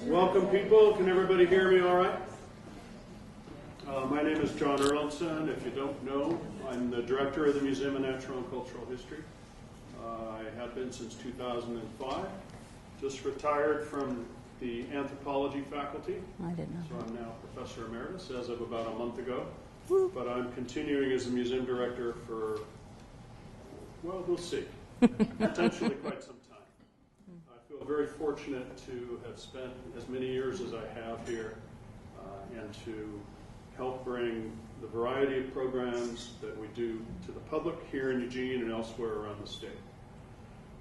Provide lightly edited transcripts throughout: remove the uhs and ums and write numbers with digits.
Welcome, people. Can everybody hear me all right? My name is John Erlandson. If you don't know, I'm the director of the Museum of Natural and Cultural History. I have been since 2005. Just retired from the anthropology faculty. I didn't know. So I'm now professor emeritus as of about a month ago. Woo. But I'm continuing as the museum director for, well, we'll see, potentially quite some time. I feel very fortunate to have spent as many years as I have here and to help bring the variety of programs that we do to the public here in Eugene and elsewhere around the state.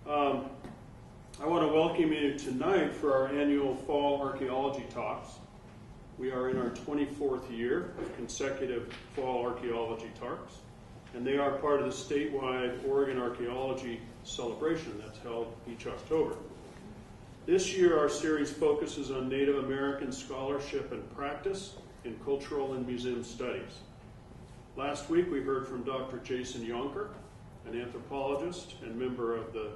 I want to welcome you tonight for our annual Fall Archaeology Talks. We are in our 24th year of consecutive Fall Archaeology Talks, and they are part of the statewide Oregon Archaeology celebration that's held each October. This year, our series focuses on Native American scholarship and practice in cultural and museum studies. Last week, we heard from Dr. Jason Yonker, an anthropologist and member of the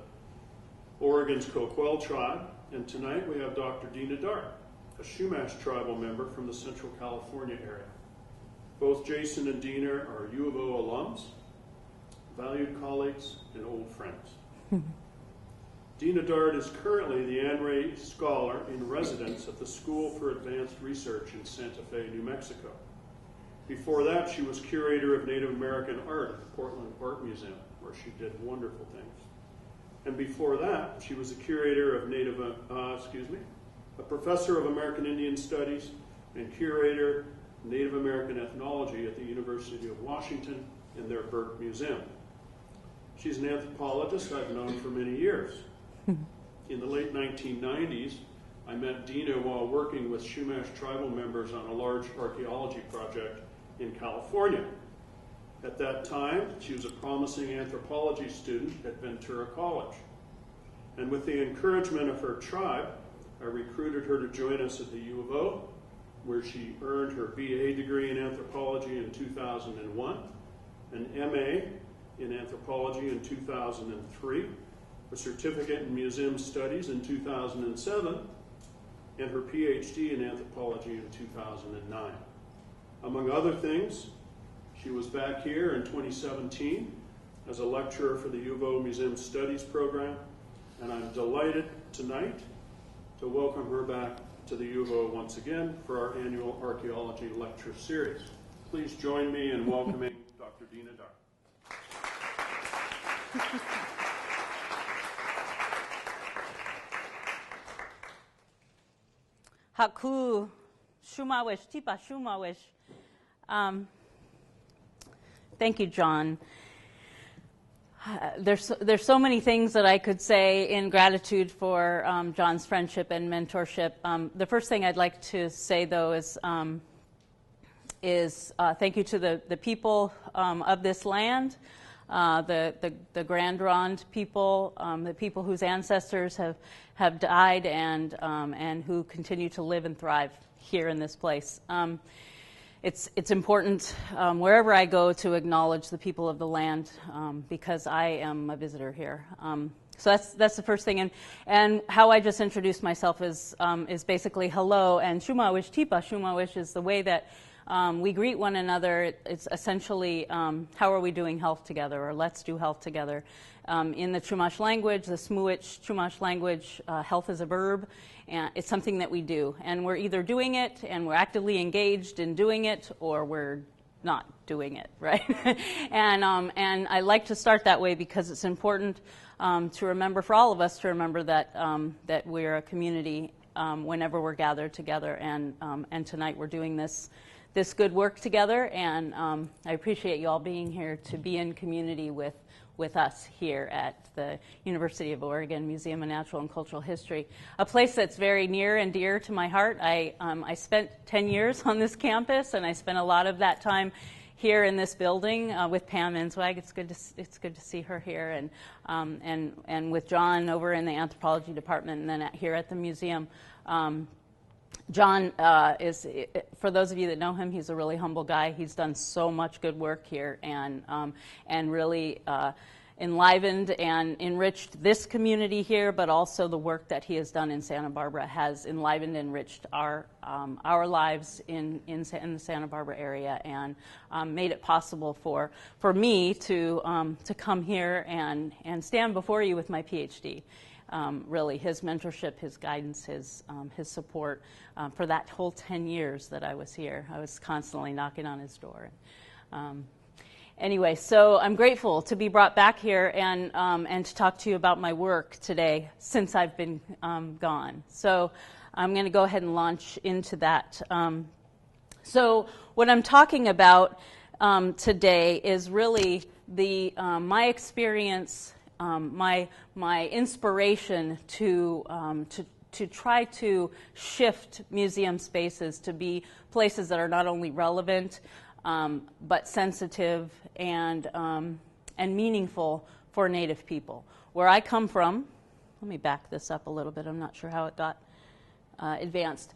Oregon's Coquel tribe, and tonight we have Dr. Deana Dartt, a Chumash tribal member from the Central California area. Both Jason and Deana are U of O alums, valued colleagues, and old friends. Deana Dartt is currently the Ann Ray Scholar in Residence at the School for Advanced Research in Santa Fe, New Mexico. Before that, she was curator of Native American art at the Portland Art Museum, where she did wonderful things. And before that, she was a curator of a professor of American Indian Studies and curator Native American ethnology at the University of Washington in their Burke Museum. She's an anthropologist I've known for many years. In the late 1990s, I met Deana while working with Chumash tribal members on a large archaeology project in California. At that time, she was a promising anthropology student at Ventura College. And with the encouragement of her tribe, I recruited her to join us at the U of O, where she earned her BA degree in anthropology in 2001, an MA in anthropology in 2003, a certificate in museum studies in 2007, and her PhD in anthropology in 2009. Among other things, she was back here in 2017 as a lecturer for the U of O Museum Studies program, and I'm delighted tonight to welcome her back to the U of O once again for our annual Archaeology Lecture Series. Please join me in welcoming Dr. Deana Dartt. Haku shumawish, tipa shumawish. Thank you, John. There's so many things that I could say in gratitude for John's friendship and mentorship. The first thing I'd like to say, though, is thank you to the people of this land, the Grand Ronde people, the people whose ancestors have died and who continue to live and thrive here in this place. It's important wherever I go to acknowledge the people of the land because I am a visitor here. So that's the first thing. And how I just introduced myself is basically hello, and shumawish tipa. Shumawish is the way that we greet one another. It's essentially how are we doing health together, or let's do health together. In the Chumash language, the Smuich Chumash language, health is a verb, and it's something that we do. And we're either doing it, and we're actively engaged in doing it, or we're not doing it, right? And I like to start that way because it's important to remember, for all of us to remember that that we're a community whenever we're gathered together. And tonight we're doing this good work together, and I appreciate you all being here to be in community with us here at the University of Oregon Museum of Natural and Cultural History, a place that's very near and dear to my heart. I spent 10 years on this campus, and I spent a lot of that time here in this building with Pam Inswag. It's good to see her here, and with John over in the anthropology department, and then here at the museum. John is, for those of you that know him, he's a really humble guy. He's done so much good work here, and really enlivened and enriched this community here, but also the work that he has done in Santa Barbara has enlivened and enriched our lives in the Santa Barbara area, and made it possible for me to come here and stand before you with my PhD. Really, his mentorship, his guidance, his support for that whole 10 years that I was here. I was constantly knocking on his door. Anyway, so I'm grateful to be brought back here and to talk to you about my work today since I've been gone. So I'm going to go ahead and launch into that. So what I'm talking about today is really my experience, my inspiration to try to shift museum spaces to be places that are not only relevant but sensitive and meaningful for Native people. Where I come from, let me back this up a little bit. I'm not sure how it got advanced.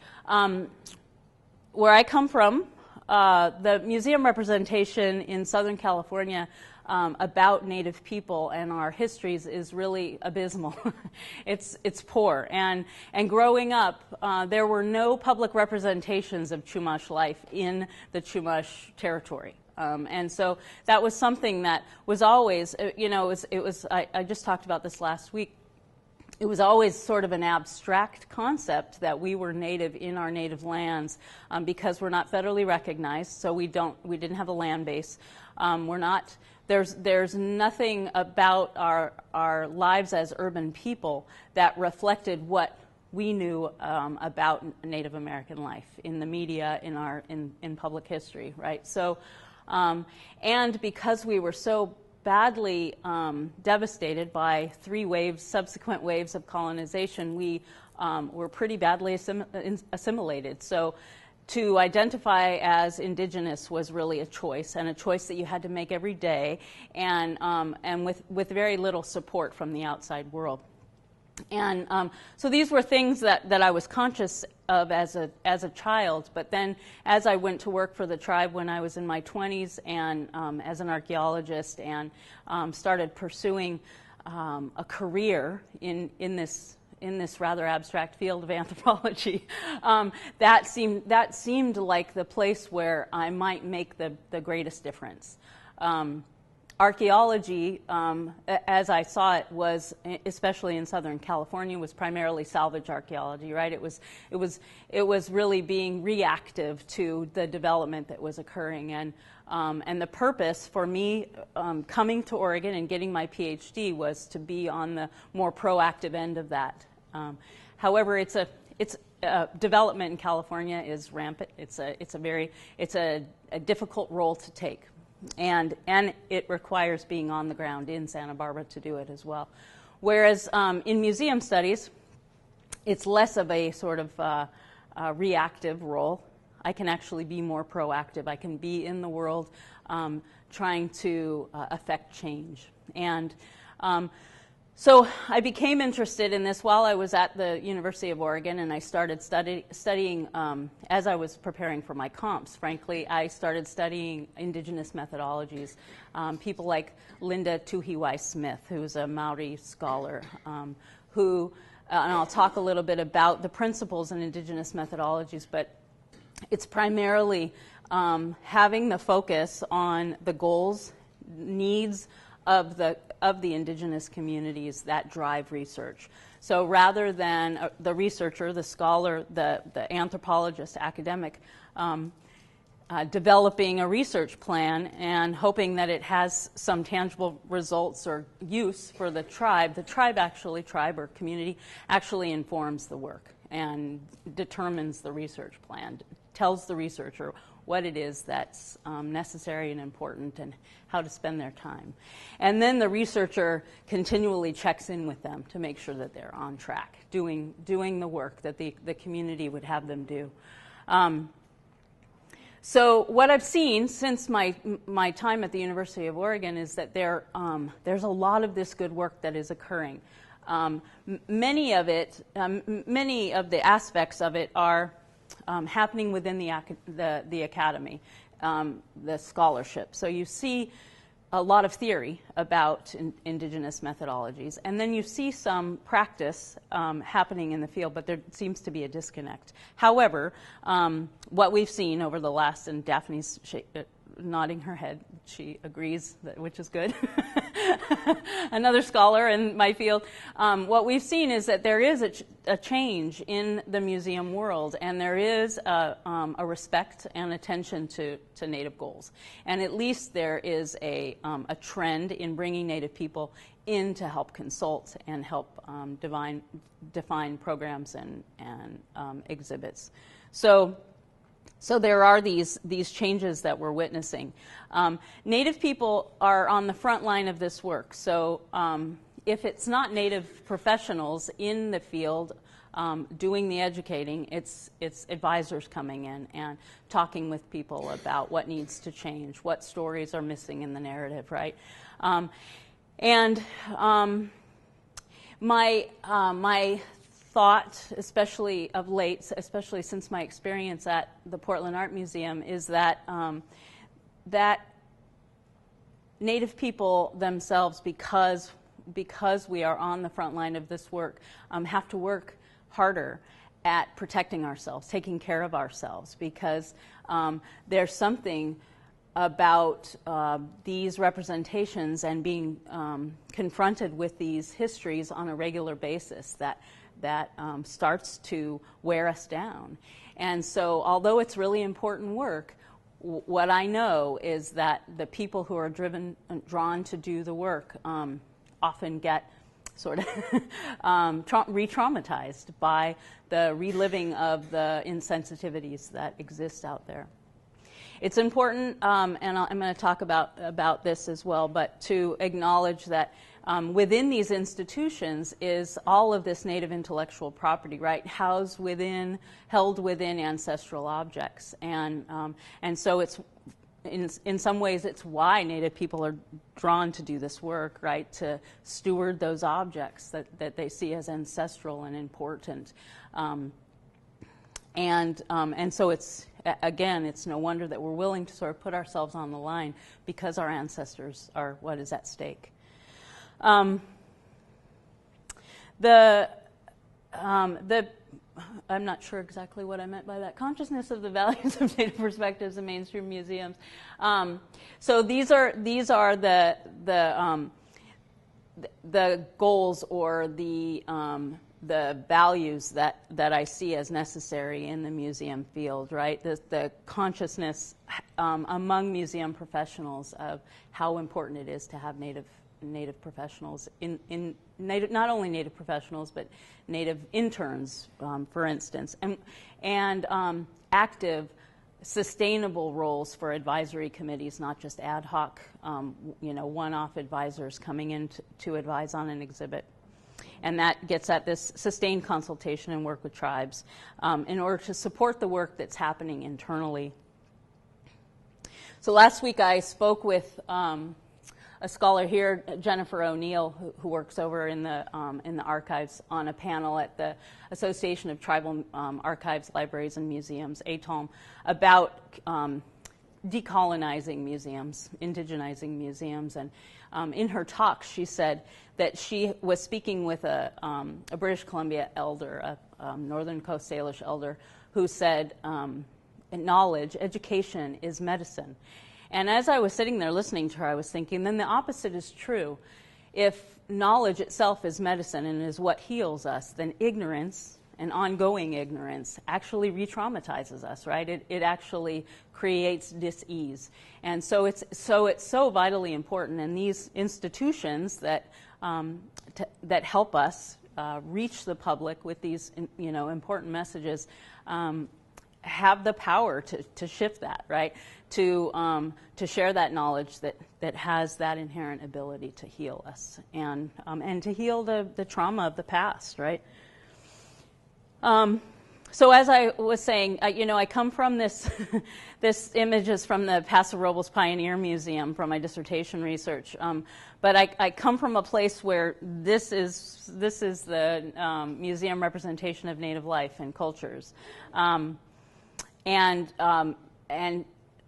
Where I come from, the museum representation in Southern California about Native people and our histories is really abysmal. It's poor. And growing up, there were no public representations of Chumash life in the Chumash territory. And so that was something that was always, I just talked about this last week. It was always sort of an abstract concept that we were Native in our native lands because we're not federally recognized, so we didn't have a land base. There's nothing about our lives as urban people that reflected what we knew about Native American life in the media, in public history, right? So, and because we were so badly devastated by 3 subsequent waves of colonization, we were pretty badly assimilated. So to identify as indigenous was really a choice, and a choice that you had to make every day, and with very little support from the outside world. And so these were things that I was conscious of as a child, but then as I went to work for the tribe when I was in my 20s and as an archaeologist and started pursuing a career in this rather abstract field of anthropology, that seemed like the place where I might make the greatest difference. Archaeology, as I saw it, was, especially in Southern California, was primarily salvage archaeology, right? It was really being reactive to the development that was occurring, and the purpose for me coming to Oregon and getting my PhD was to be on the more proactive end of that. However, development in California is rampant. It's a difficult role to take. And it requires being on the ground in Santa Barbara to do it as well. Whereas in museum studies, it's less of a sort of reactive role. I can actually be more proactive. I can be in the world trying to affect change. And so I became interested in this while I was at the University of Oregon, and I started studying, as I was preparing for my comps, frankly, I started studying indigenous methodologies. People like Linda Tuhiwai Smith, who's a Maori scholar, and I'll talk a little bit about the principles in indigenous methodologies, but it's primarily having the focus on the goals, needs of the indigenous communities that drive research. So rather than the researcher, the scholar, the anthropologist, academic, developing a research plan and hoping that it has some tangible results or use for the tribe or community actually informs the work and determines the research plan, tells the researcher what it is that's necessary and important and how to spend their time. And then the researcher continually checks in with them to make sure that they're on track, doing the work that the community would have them do. So what I've seen since my time at the University of Oregon is that there's a lot of this good work that is occurring. Many of the aspects of it are happening within the academy, the scholarship. So you see a lot of theory about indigenous methodologies, and then you see some practice happening in the field, but there seems to be a disconnect. However, what we've seen over the last, and Daphne's nodding her head, she agrees, which is good. Another scholar in my field. What we've seen is that there is a change in the museum world, and there is a respect and attention to Native goals. And at least there is a trend in bringing Native people in to help consult and help define programs and exhibits. So there are these changes that we're witnessing. Native people are on the front line of this work. So if it's not Native professionals in the field doing the educating, it's advisors coming in and talking with people about what needs to change, what stories are missing in the narrative, right? My thought, especially of late, especially since my experience at the Portland Art Museum, is that that Native people themselves, because we are on the front line of this work, have to work harder at protecting ourselves, taking care of ourselves, because there's something about these representations and being confronted with these histories on a regular basis that starts to wear us down. And so although it's really important work, what I know is that the people who are drawn to do the work often get sort of re-traumatized by the reliving of the insensitivities that exist out there. It's important, and I'm going to talk about this as well, but to acknowledge that within these institutions is all of this Native intellectual property, right, held within ancestral objects, and so it's in some ways it's why Native people are drawn to do this work, right, to steward those objects that they see as ancestral and important, and so it's. Again, it's no wonder that we're willing to sort of put ourselves on the line because our ancestors are what is at stake. I'm not sure exactly what I meant by that. Consciousness of the values of Native perspectives in mainstream museums. So these are the goals or the values that I see as necessary in the museum field, right? The consciousness among museum professionals of how important it is to have Native professionals in Native, not only Native professionals, but Native interns, for instance, and active, sustainable roles for advisory committees, not just ad hoc, one-off advisors coming in to advise on an exhibit. And that gets at this sustained consultation and work with tribes in order to support the work that's happening internally. So last week I spoke with a scholar here, Jennifer O'Neill, who works over in the archives, on a panel at the Association of Tribal Archives, Libraries, and Museums, ATALM, about decolonizing museums, indigenizing museums. And in her talk, she said that she was speaking with a British Columbia elder, a Northern Coast Salish elder, who said, knowledge, education is medicine. And as I was sitting there listening to her, I was thinking, then the opposite is true. If knowledge itself is medicine and is what heals us, then ignorance and ongoing ignorance actually re-traumatizes us, right? It actually creates dis-ease. And so it's so vitally important. And these institutions that help us reach the public with these important messages have the power to shift that, right? To share that knowledge that has that inherent ability to heal us and to heal the trauma of the past, right? So as I was saying, I come from this. This image is from the Paso Robles Pioneer Museum from my dissertation research. But I come from a place where this is the museum representation of Native life and cultures, and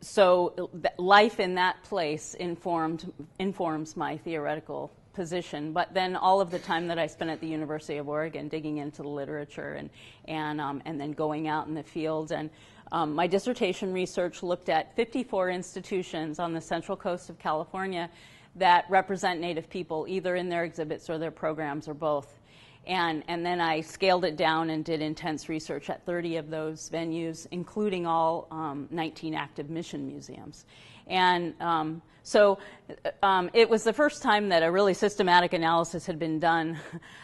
so life in that place informs my theoretical position. But then all of the time that I spent at the University of Oregon digging into the literature and then going out in the field. And my dissertation research looked at 54 institutions on the central coast of California that represent Native people, either in their exhibits or their programs or both. And then I scaled it down and did intense research at 30 of those venues, including all 19 active mission museums. And so it was the first time that a really systematic analysis had been done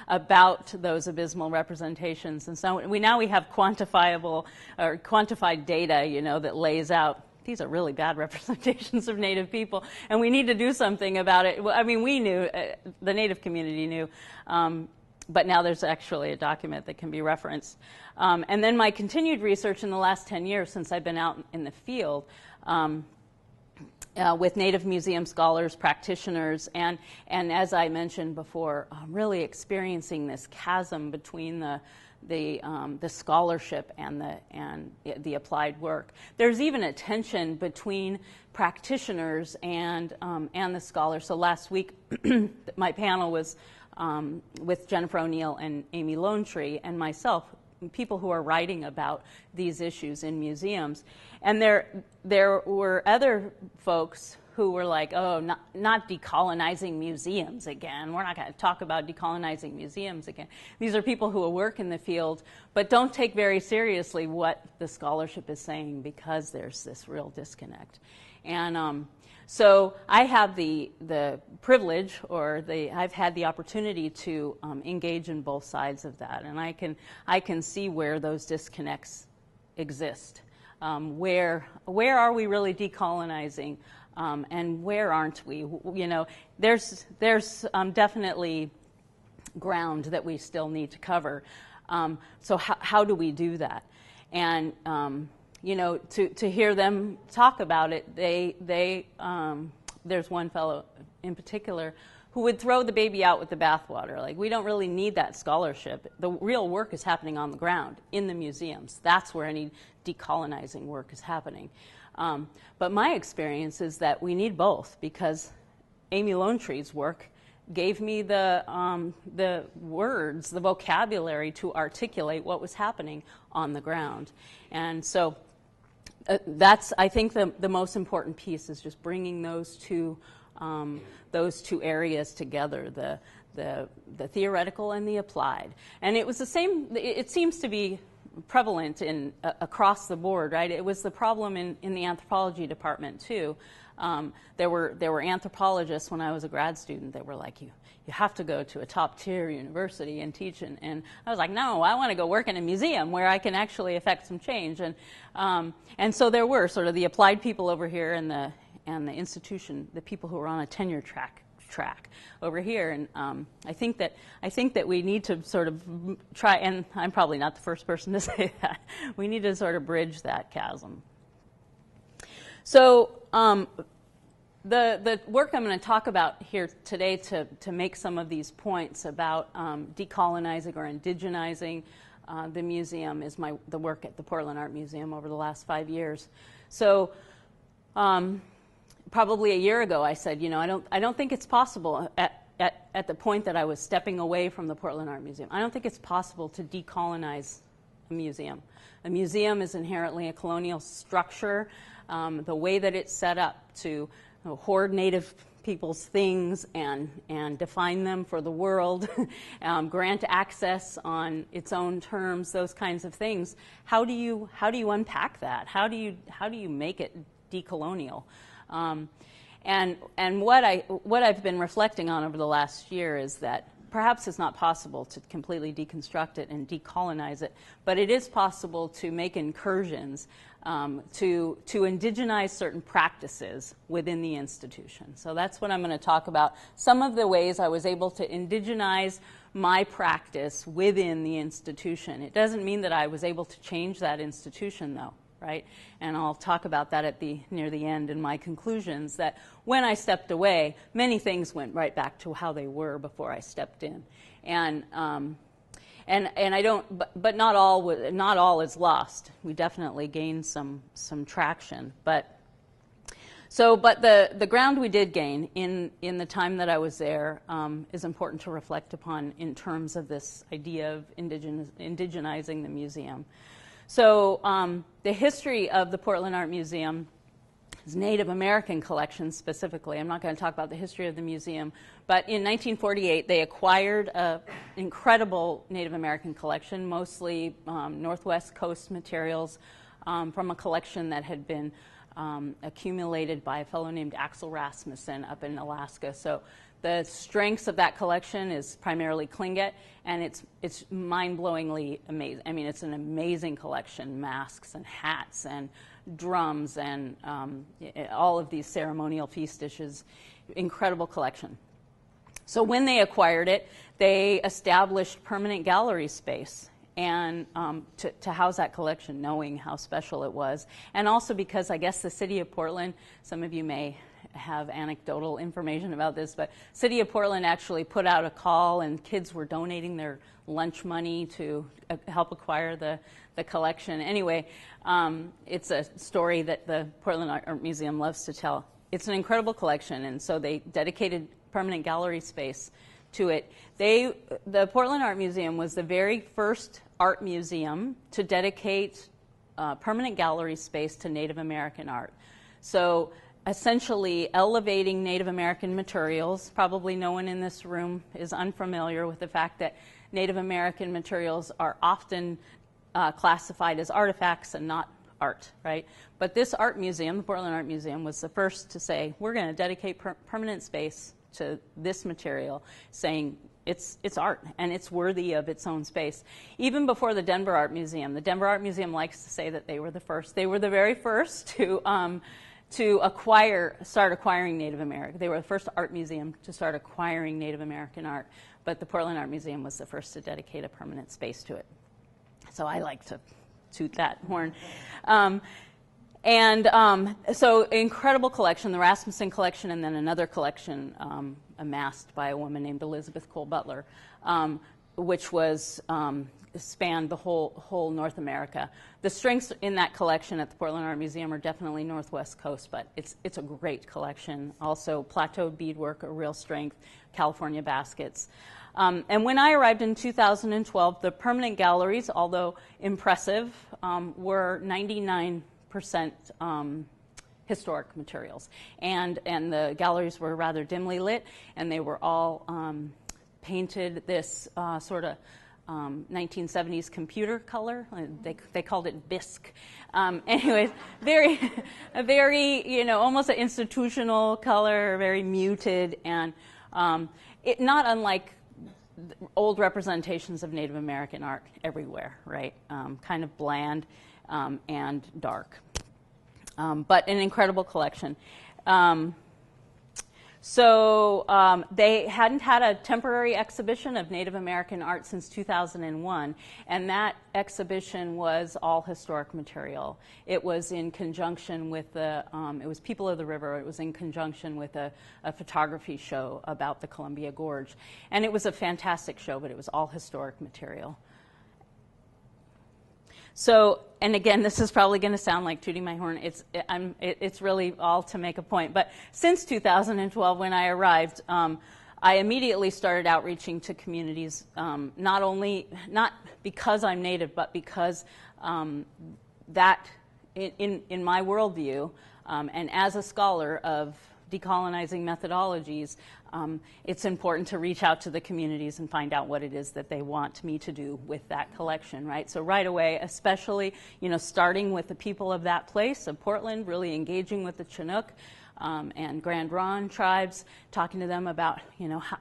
about those abysmal representations. And so we have quantifiable or quantified data, that lays out these are really bad representations of Native people, and we need to do something about it. Well, I mean, we knew, the Native community knew, but now there's actually a document that can be referenced. And then my continued research in the last 10 years, since I've been out in the field, with Native museum scholars, practitioners, and as I mentioned before, really experiencing this chasm between the scholarship and the applied work. There's even a tension between practitioners and the scholars. So last week, my panel was with Jennifer O'Neill and Amy Lonetree and myself, people who are writing about these issues in museums. And there were other folks who were like, oh, not decolonizing museums again. We're not going to talk about decolonizing museums again. These are people who work in the field, but don't take very seriously what the scholarship is saying because there's this real disconnect. And so I have the privilege, or I've had the opportunity to engage in both sides of that, and I can see where those disconnects exist. Where are we really decolonizing, and where aren't we? There's definitely ground that we still need to cover. So how do we do that? And to hear them talk about it, there's one fellow in particular who would throw the baby out with the bathwater. Like, we don't really need that scholarship. The real work is happening on the ground, in the museums. That's where any decolonizing work is happening. But my experience is that we need both, because Amy Lonetree's work gave me the words, the vocabulary to articulate what was happening on the ground. And so that's, I think, the most important piece is just bringing those two areas together, the theoretical and the applied. And it was the same, it seems to be prevalent across the board, right? It was the problem in the anthropology department too. There were anthropologists when I was a grad student that were like, you have to go to a top tier university and teach, and I was like, no, I want to go work in a museum where I can actually affect some change. And so there were sort of the applied people over here and the institution, the people who were on a tenure track over here. And I think that we need to sort of try, and I'm probably not the first person to say that, we need to sort of bridge that chasm. So the work I'm going to talk about here today to make some of these points about decolonizing or indigenizing the museum is the work at the Portland Art Museum over the last 5 years. So probably a year ago I said, I don't think it's possible at the point that I was stepping away from the Portland Art Museum. I don't think it's possible to decolonize a museum. A museum is inherently a colonial structure. The way that it's set up to hoard Native people's things and define them for the world, grant access on its own terms, those kinds of things. How do you unpack that? How do you make it decolonial? And what I've been reflecting on over the last year is that perhaps it's not possible to completely deconstruct it and decolonize it, but it is possible to make incursions to indigenize certain practices within the institution. So that's what I'm going to talk about. Some of the ways I was able to indigenize my practice within the institution. It doesn't mean that I was able to change that institution, though, right? And I'll talk about that near the end in my conclusions, that when I stepped away, many things went right back to how they were before I stepped in. And I don't, but not all is lost. We definitely gained some traction. But But the ground we did gain in the time that I was there is important to reflect upon in terms of this idea of indigenizing the museum. So the history of the Portland Art Museum is Native American collections specifically. I'm not going to talk about the history of the museum, but in 1948 they acquired an incredible Native American collection, mostly Northwest Coast materials from a collection that had been accumulated by a fellow named Axel Rasmussen up in Alaska. So the strengths of that collection is primarily Tlingit, and it's mind-blowingly amazing. I mean, it's an amazing collection: masks and hats and drums and all of these ceremonial feast dishes. Incredible collection. So when they acquired it, they established permanent gallery space and to house that collection, knowing how special it was. And also because I guess the city of Portland, some of you may have anecdotal information about this, but City of Portland actually put out a call, and kids were donating their lunch money to help acquire the collection. Anyway, it's a story that the Portland Art Museum loves to tell. It's an incredible collection, and so they dedicated permanent gallery space to it. The Portland Art Museum was the very first art museum to dedicate permanent gallery space to Native American art. So essentially elevating Native American materials. Probably no one in this room is unfamiliar with the fact that Native American materials are often classified as artifacts and not art, right? But this art museum, the Portland Art Museum, was the first to say, we're going to dedicate permanent space to this material, saying it's art and it's worthy of its own space. Even before the Denver Art Museum likes to say that they were the first. They were the very first to start acquiring Native American. They were the first art museum to start acquiring Native American art, but the Portland Art Museum was the first to dedicate a permanent space to it. So I like to toot that horn. So incredible collection, the Rasmussen collection, and then another collection amassed by a woman named Elizabeth Cole Butler, which was spanned the whole North America. The strengths in that collection at the Portland Art Museum are definitely Northwest Coast, but it's a great collection. Also plateaued beadwork, a real strength, California baskets. And when I arrived in 2012, the permanent galleries, although impressive, were 99% historic materials. And the galleries were rather dimly lit, and they were all painted this sort of 1970s computer color. They called it bisque. Anyways, a very, almost an institutional color, very muted, and it not unlike old representations of Native American art everywhere, right? Kind of bland and dark. But an incredible collection. So they hadn't had a temporary exhibition of Native American art since 2001, and that exhibition was all historic material. It was in conjunction with it was People of the River. It was in conjunction with a photography show about the Columbia Gorge. And it was a fantastic show, but it was all historic material. So, and again, this is probably going to sound like tooting my horn. It's really all to make a point. But since 2012, when I arrived, I immediately started outreaching to communities, not because I'm Native, but because that, in my worldview, and as a scholar of decolonizing methodologies, it's important to reach out to the communities and find out what it is that they want me to do with that collection, right? So right away, especially, starting with the people of that place, of Portland, really engaging with the Chinook and Grand Ronde tribes, talking to them about,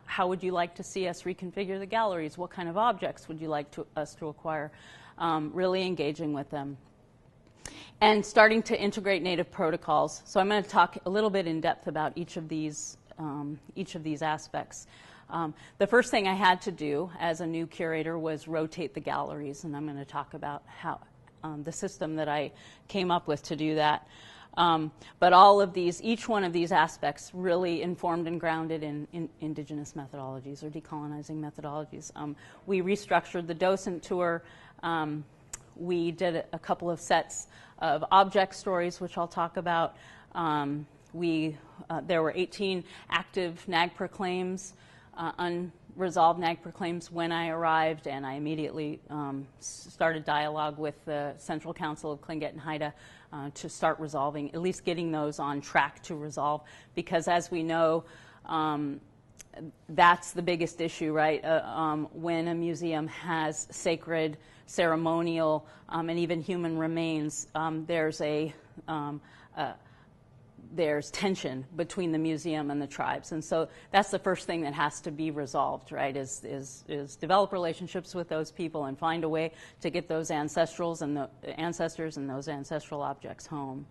how would you like to see us reconfigure the galleries? What kind of objects would you like us to acquire? Really engaging with them. And starting to integrate Native protocols. So I'm going to talk a little bit in depth about each of these aspects. The first thing I had to do as a new curator was rotate the galleries, and I'm going to talk about how the system that I came up with to do that. But each one of these aspects really informed and grounded in indigenous methodologies or decolonizing methodologies. We restructured the docent tour. We did a couple of sets of object stories, which I'll talk about. there were 18 active NAGPRA claims, unresolved NAGPRA claims when I arrived, and I immediately started dialogue with the Central Council of Tlingit and Haida to start resolving, at least getting those on track to resolve, because as we know, that's the biggest issue, right? When a museum has sacred, ceremonial, and even human remains, there's tension between the museum and the tribes, and so that's the first thing that has to be resolved, right? Is develop relationships with those people and find a way to get those ancestors and those ancestral objects home.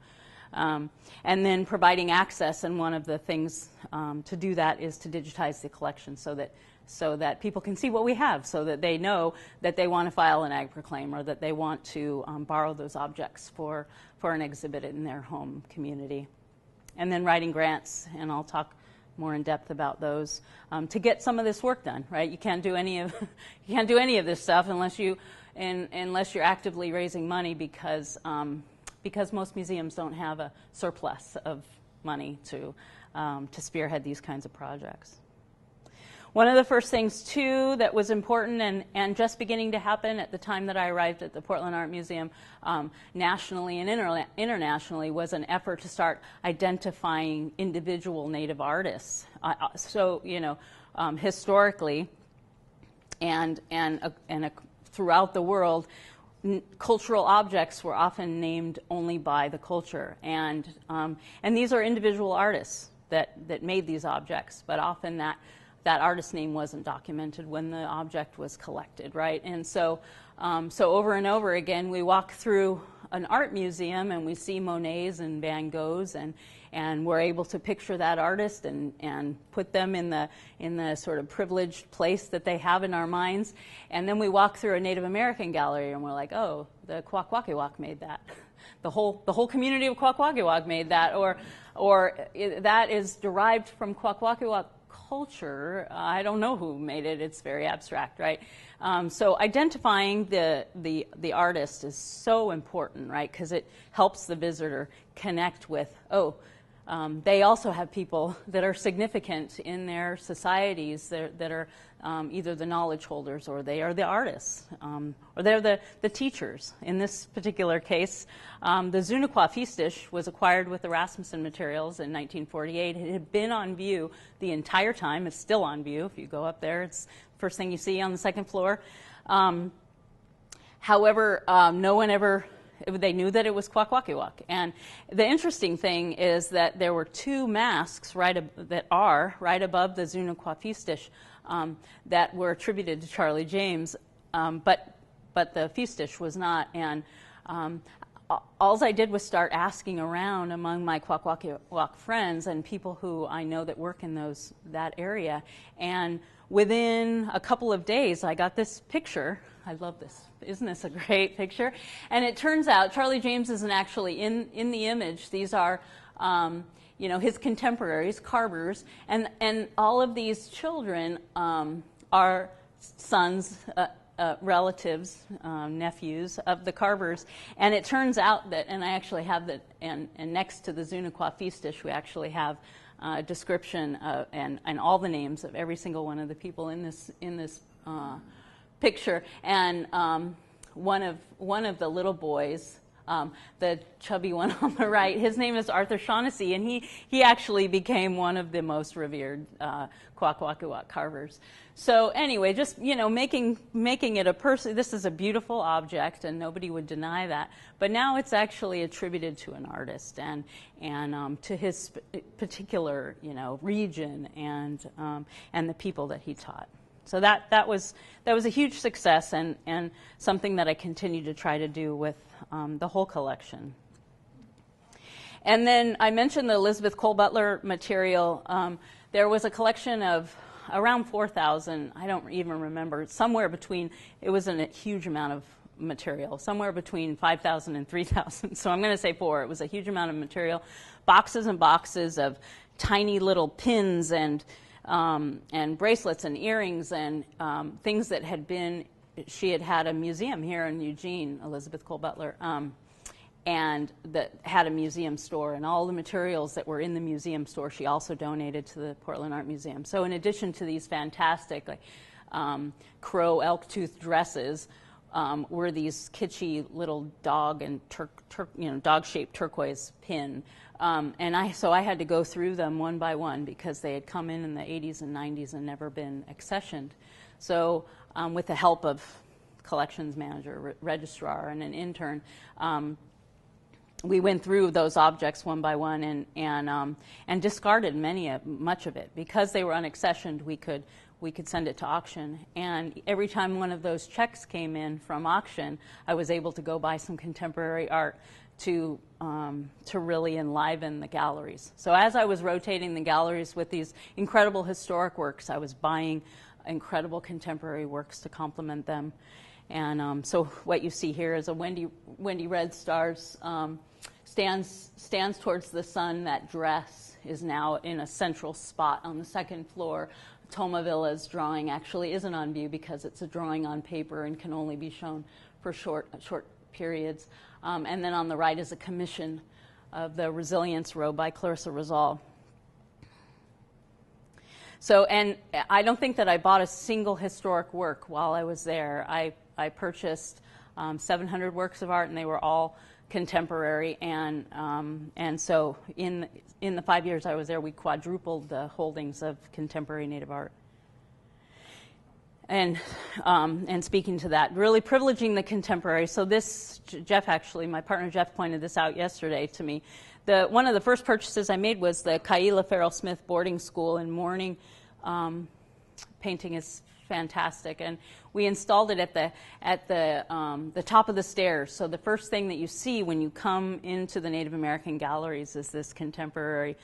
And then providing access, and one of the things to do that is to digitize the collection so that people can see what we have, so that they know that they want to file an NAGPRA claim or that they want to borrow those objects for an exhibit in their home community. And then writing grants, and I'll talk more in depth about those, to get some of this work done, right? You can't do any of this stuff unless you're actively raising money, because most museums don't have a surplus of money to spearhead these kinds of projects. One of the first things, too, that was important and just beginning to happen at the time that I arrived at the Portland Art Museum, nationally and internationally, was an effort to start identifying individual Native artists. Historically and throughout the world, cultural objects were often named only by the culture, and these are individual artists that made these objects, but often that artist name wasn't documented when the object was collected, right? And so over and over again, we walk through an art museum and we see Monets and Van Goghs, and we're able to picture that artist and put them in the sort of privileged place that they have in our minds. And then we walk through a Native American gallery and we're like, oh, the Kwakwaka'wakw made that. The whole community of Kwakwaka'wakw made that, or that is derived from Kwakwaka'wakw culture. I don't know who made it. It's very abstract, right? So identifying the artist is so important, right? Because it helps the visitor connect with, they also have people that are significant in their societies that are either the knowledge holders, or they are the artists, or they're the teachers. In this particular case, the Zunaqua feast dish was acquired with the Rasmussen materials in 1948. It had been on view the entire time. It's still on view. If you go up there, it's the first thing you see on the second floor. However, no one ever... They knew that it was Kwakwaka'wakw. And the interesting thing is that there were two masks that are right above the Zunaqua feast dish that were attributed to Charlie James, but the feast dish was not. And all I did was start asking around among my Kwakwaka'wakw friends and people who I know that work in that area. And within a couple of days, I got this picture. I love this. Isn't this a great picture? And it turns out Charlie James isn't actually in the image. These are, his contemporaries, carvers, and all of these children are sons, relatives, nephews of the carvers. And it turns out that, and I actually have that, and next to the Zunaqua feast dish, we actually have a description and all the names of every single one of the people in this picture. And one of the little boys, the chubby one on the right, his name is Arthur Shaughnessy, and he actually became one of the most revered Kwakwaka'wakw carvers. So anyway, just making it a person. This is a beautiful object, and nobody would deny that. But now it's actually attributed to an artist and to his particular region and the people that he taught. So that was a huge success, and something that I continue to try to do with the whole collection. And then I mentioned the Elizabeth Cole Butler material. There was a collection of around 4,000, I don't even remember, somewhere between, it wasn't a huge amount of material, somewhere between 5,000 and 3,000. So I'm going to say 4. It was a huge amount of material. Boxes and boxes of tiny little pins and bracelets and earrings and things that she had a museum here in Eugene, Elizabeth Cole Butler, and that had a museum store, and all the materials that were in the museum store she also donated to the Portland Art Museum. So in addition to these fantastic crow elk-tooth dresses, were these kitschy little dog and dog-shaped turquoise pin. So I had to go through them one by one because they had come in the 80s and 90s and never been accessioned. So with the help of collections manager, registrar, and an intern, we went through those objects one by one and discarded much of it. Because they were unaccessioned, we could send it to auction. And every time one of those checks came in from auction, I was able to go buy some contemporary art to really enliven the galleries. So as I was rotating the galleries with these incredible historic works, I was buying incredible contemporary works to complement them. And so what you see here is a Wendy Red Stars stands towards the sun. That dress is now in a central spot on the second floor. Toma Villa's drawing actually isn't on view because it's a drawing on paper and can only be shown for short periods. And then on the right is a commission of the Resilience Row by Clarissa Rizal. So, and I don't think that I bought a single historic work while I was there. I purchased 700 works of art, and they were all contemporary. And so in the 5 years I was there, we quadrupled the holdings of contemporary Native art. And speaking to that, really privileging the contemporary. So this, Jeff actually, my partner Jeff pointed this out yesterday to me. One of the first purchases I made was the Kaila Farrell Smith boarding school in mourning. Painting is fantastic, and we installed it at the top of the stairs. So the first thing that you see when you come into the Native American galleries is this contemporary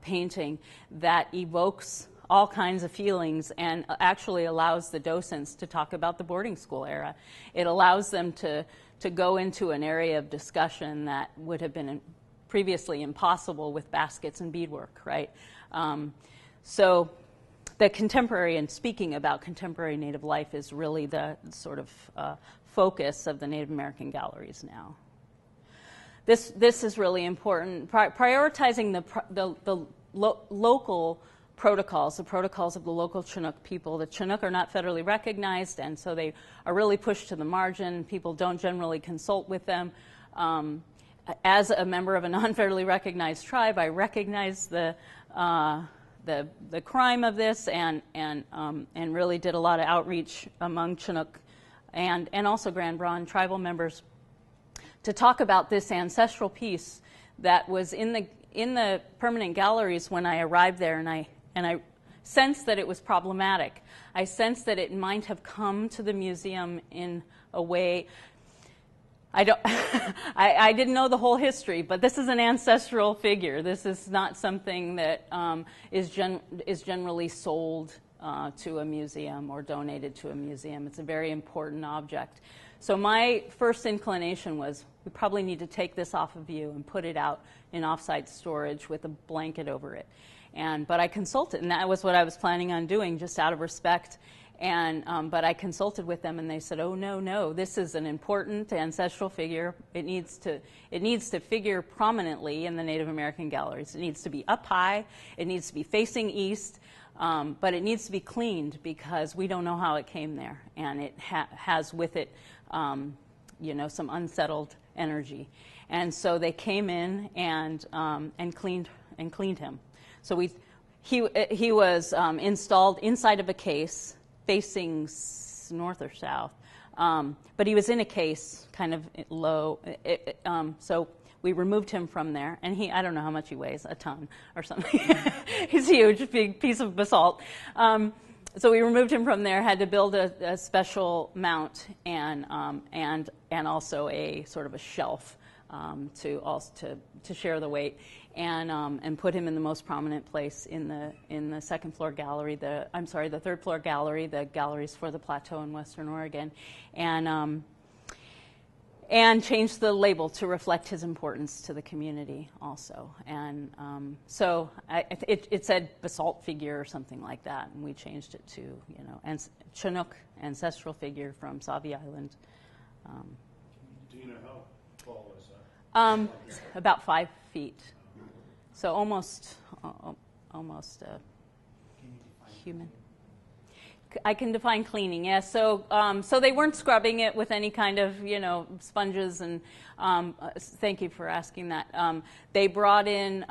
painting that evokes all kinds of feelings and actually allows the docents to talk about the boarding school era. It allows them to go into an area of discussion that would have been previously impossible with baskets and beadwork, right? So the contemporary, and speaking about contemporary Native life, is really the sort of focus of the Native American galleries now. This is really important. Prioritizing the local protocols, the protocols of the local Chinook people. The Chinook are not federally recognized, and so they are really pushed to the margin. People don't generally consult with them. As a member of a non-federally recognized tribe, I recognize the crime of this and really did a lot of outreach among Chinook and also Grand Ronde tribal members to talk about this ancestral piece that was in the permanent galleries when I arrived there, and I sensed that it was problematic. I sensed that it might have come to the museum in a way. I didn't know the whole history, but this is an ancestral figure. This is not something that is generally sold to a museum or donated to a museum. It's a very important object. So my first inclination was, we probably need to take this off of view and put it out in offsite storage with a blanket over it. But I consulted, and that was what I was planning on doing, just out of respect. But I consulted with them, and they said, "Oh no, this is an important ancestral figure. It needs to figure prominently in the Native American galleries. It needs to be up high. It needs to be facing east, but it needs to be cleaned because we don't know how it came there, and it has with it, some unsettled energy." And so they came in and cleaned him. So he was installed inside of a case, facing north or south, but he was in a case kind of low. So we removed him from there, and I don't know how much he weighs, a ton or something. He's a huge, big piece of basalt. So we removed him from there, had to build a special mount and also a sort of a shelf to share the weight, and put him in the most prominent place in the second floor gallery, the third floor gallery, the galleries for the plateau in Western Oregon, and changed the label to reflect his importance to the community also. And so it said basalt figure or something like that, and we changed it to Chinook ancestral figure from Sauvie Island. Deana, how tall is that? About 5 feet. So almost human. I can define cleaning, yes. So, so they weren't scrubbing it with any kind of, sponges. And thank you for asking that. They brought in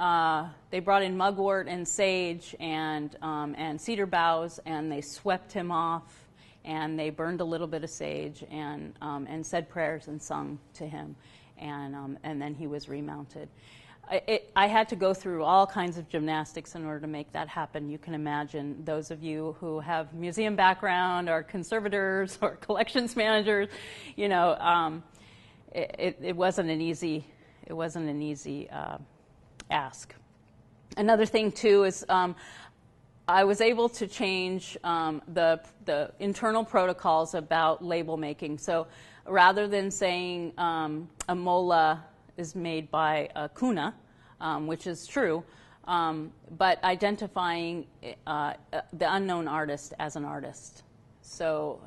mugwort and sage and cedar boughs, and they swept him off, and they burned a little bit of sage and said prayers and sung to him, and then he was remounted. I had to go through all kinds of gymnastics in order to make that happen. You can imagine those of you who have museum background or conservators or collections managers, it wasn't an easy ask. Another thing too is I was able to change the internal protocols about label making. So rather than saying a mola is made by a kuna, which is true, but identifying the unknown artist as an artist. So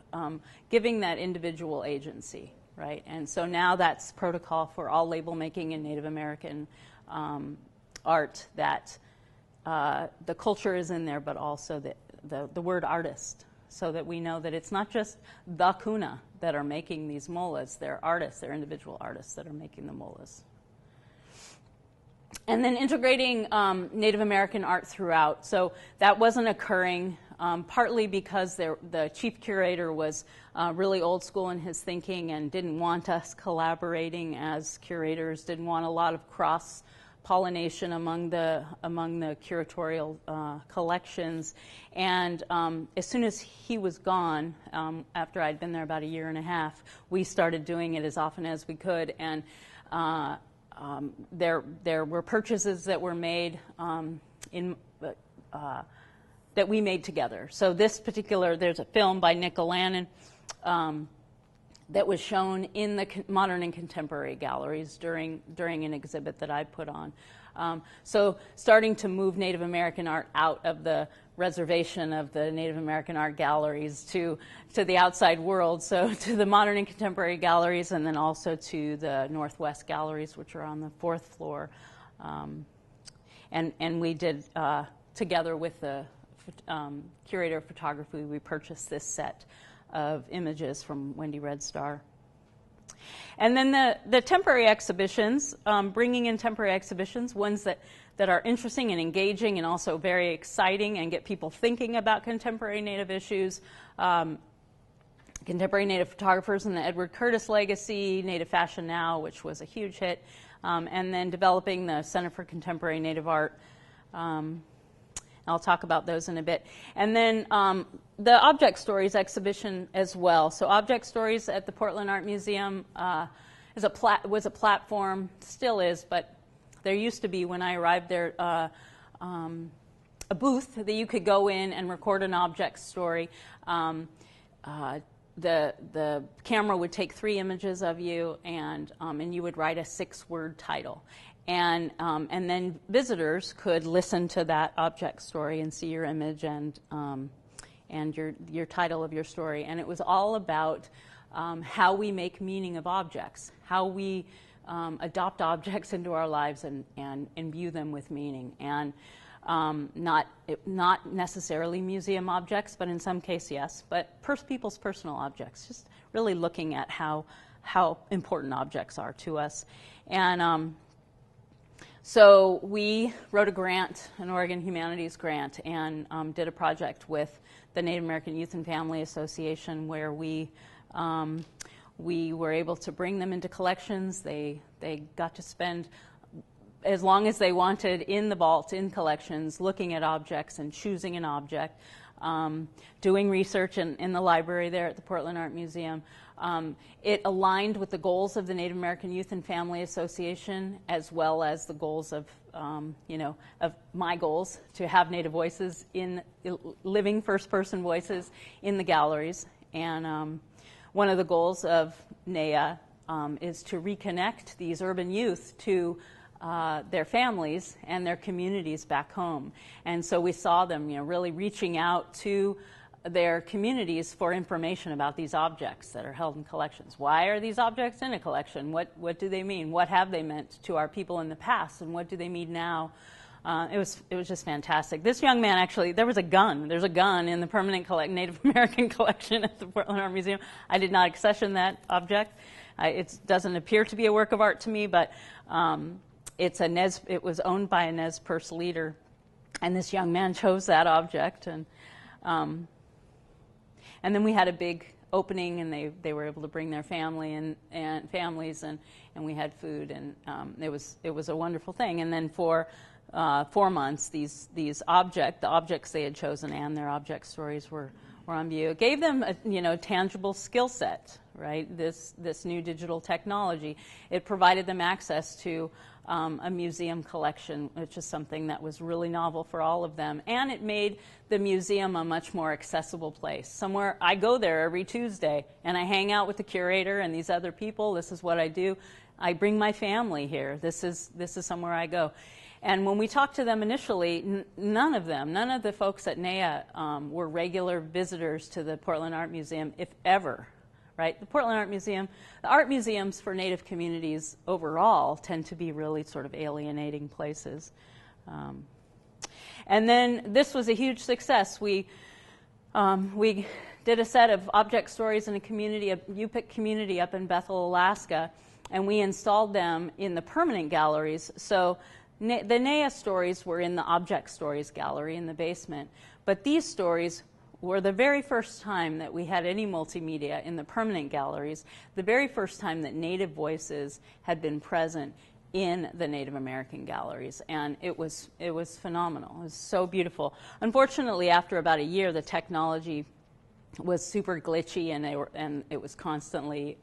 giving that individual agency, right? And so now that's protocol for all label making in Native American art, that the culture is in there, but also the word artist, so that we know that it's not just the kuna that are making these molas. They're artists, they're individual artists that are making the molas. And then integrating Native American art throughout. So that wasn't occurring, partly because the chief curator was really old school in his thinking and didn't want us collaborating as curators, didn't want a lot of cross-pollination among the curatorial collections. And as soon as he was gone, after I'd been there about 1.5 years, we started doing it as often as we could. And there were purchases that were made that we made together. So this particular, there's a film by Nick Galanin that was shown in the modern and contemporary galleries during an exhibit that I put on. So starting to move Native American art out of the reservation of the Native American art galleries to the outside world, so to the modern and contemporary galleries, and then also to the Northwest galleries, which are on the 4th floor. And we did, together with the curator of photography, we purchased this set of images from Wendy Red Star. And then the temporary exhibitions, bringing in temporary exhibitions, ones that are interesting and engaging and also very exciting and get people thinking about contemporary Native issues. Contemporary Native photographers in the Edward Curtis legacy, Native Fashion Now, which was a huge hit, and then developing the Center for Contemporary Native Art. I'll talk about those in a bit. And then the Object Stories exhibition as well. So Object Stories at the Portland Art Museum was a platform, still is, but there used to be, when I arrived there, a booth that you could go in and record an object story. The camera would take 3 images of you, and you would write a 6-word title. And then visitors could listen to that object story and see your image and your title of your story. And it was all about how we make meaning of objects, how we adopt objects into our lives and imbue them with meaning. And not necessarily museum objects, but in some cases, yes, but people's personal objects, just really looking at how important objects are to us. And so we wrote a grant, an Oregon Humanities grant, and did a project with the Native American Youth and Family Association where we were able to bring them into collections. They got to spend as long as they wanted in the vault, in collections, looking at objects and choosing an object, doing research in the library there at the Portland Art Museum. It aligned with the goals of the Native American Youth and Family Association, as well as the goals of my goals to have Native voices in living first-person voices in the galleries. And one of the goals of NAYA is to reconnect these urban youth to their families and their communities back home. And so we saw them, really reaching out to their communities for information about these objects that are held in collections. Why are these objects in a collection? What do they mean? What have they meant to our people in the past, and what do they mean now? It was just fantastic. This young man, actually, there was a gun. There's a gun in the permanent Native American collection at the Portland Art Museum. I did not accession that object. It doesn't appear to be a work of art to me, but it was owned by a Nez Perce leader, and this young man chose that object. And then we had a big opening, and they were able to bring their family and families, and we had food, and it was a wonderful thing. And then for 4 months, the objects they had chosen and their object stories were on view. It gave them a tangible skill set, right? This new digital technology. It provided them access to a museum collection, which is something that was really novel for all of them. And it made the museum a much more accessible place. Somewhere I go there every Tuesday, and I hang out with the curator and these other people. This is what I do. I bring my family here. This is somewhere I go. And when we talked to them initially, none of the folks at NEA were regular visitors to the Portland Art Museum, if ever, right? The Portland Art Museum, the art museums for Native communities overall tend to be really sort of alienating places. And then this was a huge success. We did a set of object stories in a community, a Yupik community up in Bethel, Alaska, and we installed them in the permanent galleries. So the NEA stories were in the Object Stories Gallery in the basement, but these stories were the very first time that we had any multimedia in the permanent galleries, the very first time that Native voices had been present in the Native American galleries, and it was phenomenal. It was so beautiful. Unfortunately, after about a year, the technology was super glitchy, and it was constantly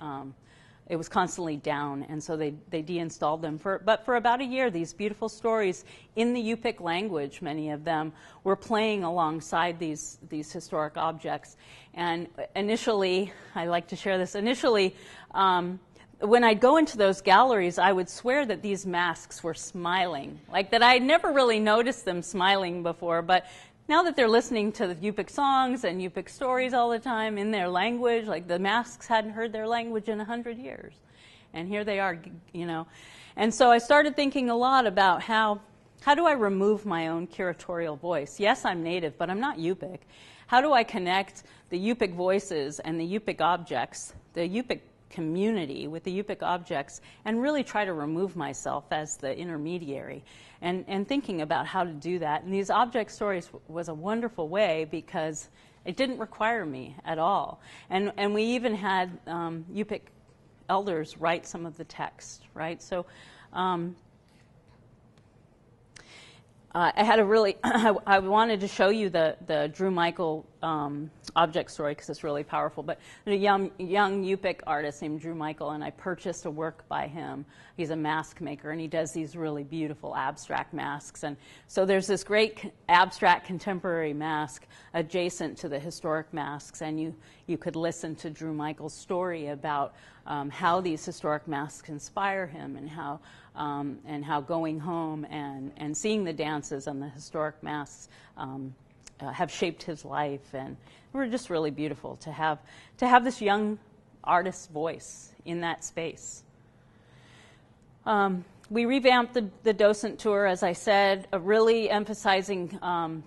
down, and so they deinstalled them. But for about a year, these beautiful stories in the Yupik language, many of them, were playing alongside these historic objects. And initially, I like to share this, when I'd go into those galleries, I would swear that these masks were smiling, like that I'd never really noticed them smiling before, but now that they're listening to the Yupik songs and Yupik stories all the time in their language, like the masks hadn't heard their language in 100 years. And here they are, And so I started thinking a lot about how do I remove my own curatorial voice? Yes, I'm Native, but I'm not Yupik. How do I connect the Yupik voices and the Yupik objects, the Yupik community with the Yupik objects, and really try to remove myself as the intermediary, and thinking about how to do that. And these object stories was a wonderful way because it didn't require me at all. And we even had Yupik elders write some of the text, right? So I had a really, I wanted to show you the Drew Michael object story because it's really powerful. But a young Yupik artist named Drew Michael, and I purchased a work by him. He's a mask maker, and he does these really beautiful abstract masks. And so there's this great abstract contemporary mask adjacent to the historic masks, and you could listen to Drew Michael's story about how these historic masks inspire him, and how going home and seeing the dances on the historic masks have shaped his life, and they were just really beautiful to have this young artist's voice in that space. We revamped the docent tour, as I said, really emphasizing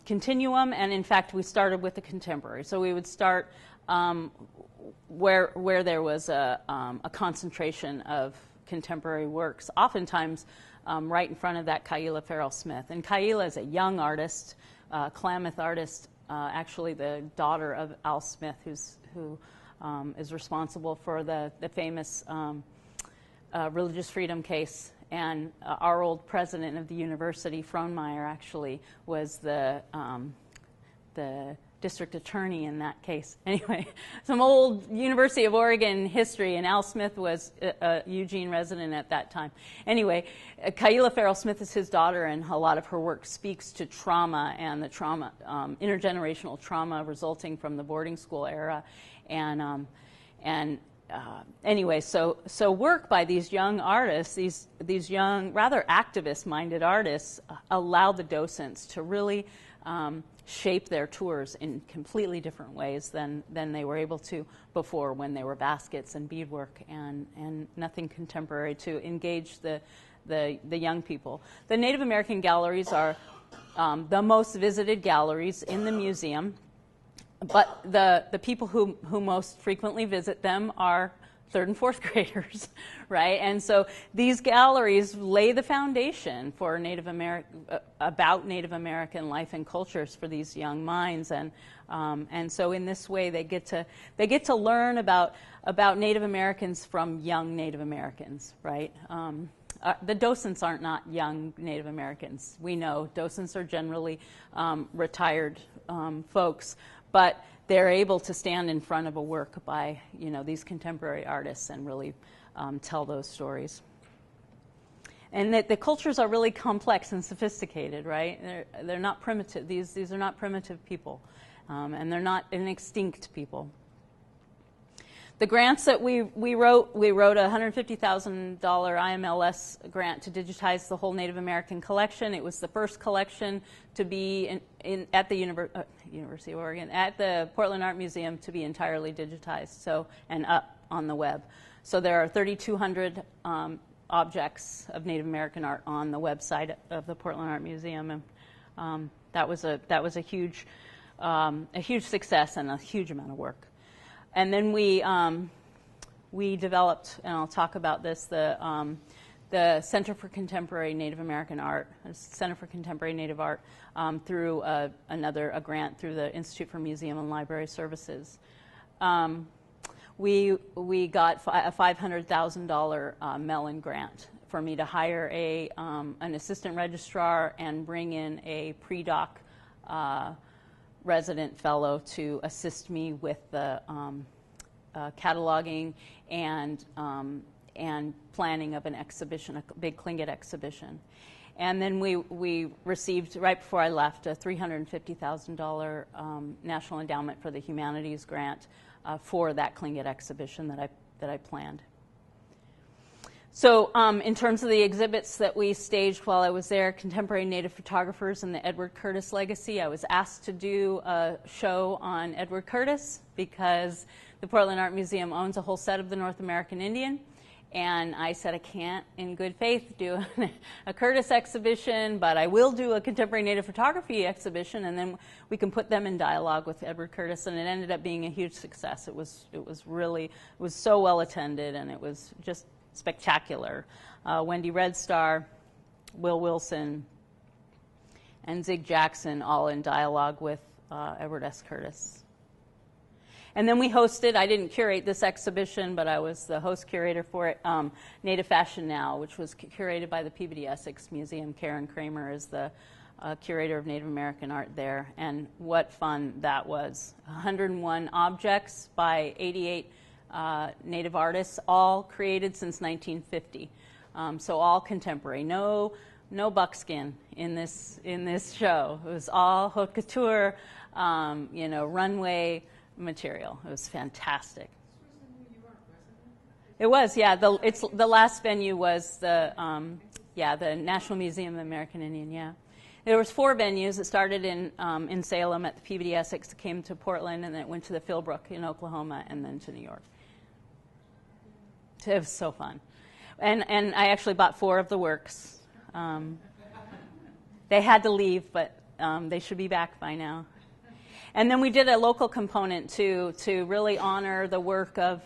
continuum, and in fact we started with the contemporary. So we would start where there was a concentration of contemporary works, oftentimes right in front of that Kaila Farrell Smith. And Kaila is a young artist, Klamath artist, actually the daughter of Al Smith, who is responsible for the famous religious freedom case. And our old president of the university, Frohnmeyer, actually was the district attorney in that case. Anyway, some old University of Oregon history, and Al Smith was a Eugene resident at that time. Anyway, Kaila Farrell Smith is his daughter, and a lot of her work speaks to trauma and the trauma, intergenerational trauma resulting from the boarding school era. Anyway, so work by these young artists, these young, rather activist-minded artists, allow the docents to really shape their tours in completely different ways than they were able to before, when they were baskets and beadwork and nothing contemporary to engage the young people. The Native American galleries are the most visited galleries in the museum, but the people who most frequently visit them are third and fourth graders, right? And so these galleries lay the foundation for about Native American life and cultures for these young minds, and so in this way they get to learn about Native Americans from young Native Americans, right? The docents aren't not young Native Americans. We know docents are generally retired folks, but they're able to stand in front of a work by, these contemporary artists and really tell those stories. And that the cultures are really complex and sophisticated, right? They're not primitive. These are not primitive people, and they're not an extinct people. The grants that we wrote a $150,000 IMLS grant to digitize the whole Native American collection. It was the first collection to be at the University of Oregon, at the Portland Art Museum, to be entirely digitized, and up on the web. So there are 3,200 objects of Native American art on the website of the Portland Art Museum, and that was a huge success and a huge amount of work. And then we developed, and I'll talk about this, the Center for Contemporary Native American Art, Center for Contemporary Native Art, through a grant through the Institute for Museum and Library Services. We got a $500,000 Mellon grant for me to hire an assistant registrar and bring in a pre-doc resident fellow to assist me with the cataloging and planning of an exhibition, a big Tlingit exhibition. And then we received, right before I left, a $350,000 National Endowment for the Humanities grant for that Tlingit exhibition that I planned. So in terms of the exhibits that we staged while I was there, Contemporary Native Photographers and the Edward Curtis Legacy, I was asked to do a show on Edward Curtis because the Portland Art Museum owns a whole set of the North American Indian. And I said, I can't, in good faith, do a Curtis exhibition, but I will do a contemporary native photography exhibition, and then we can put them in dialogue with Edward Curtis. And it ended up being a huge success. It was so well attended, and it was just spectacular. Wendy Red Star, Will Wilson, and Zig Jackson all in dialogue with Edward S. Curtis. And then we hosted, I didn't curate this exhibition, but I was the host curator for it, Native Fashion Now, which was curated by the Peabody Essex Museum. Karen Kramer is the curator of Native American art there. And what fun that was. 101 objects by 88 Native artists, all created since 1950. So all contemporary. No buckskin in this show. It was all haute couture, runway material. It was fantastic. It was, yeah. The last venue was the National Museum of American Indian. Yeah, there was 4 venues. It started in Salem at the Peabody Essex, came to Portland, and then it went to the Philbrook in Oklahoma, and then to New York. It was so fun, and I actually bought 4 of the works. They had to leave, but they should be back by now. And then we did a local component to really honor the work of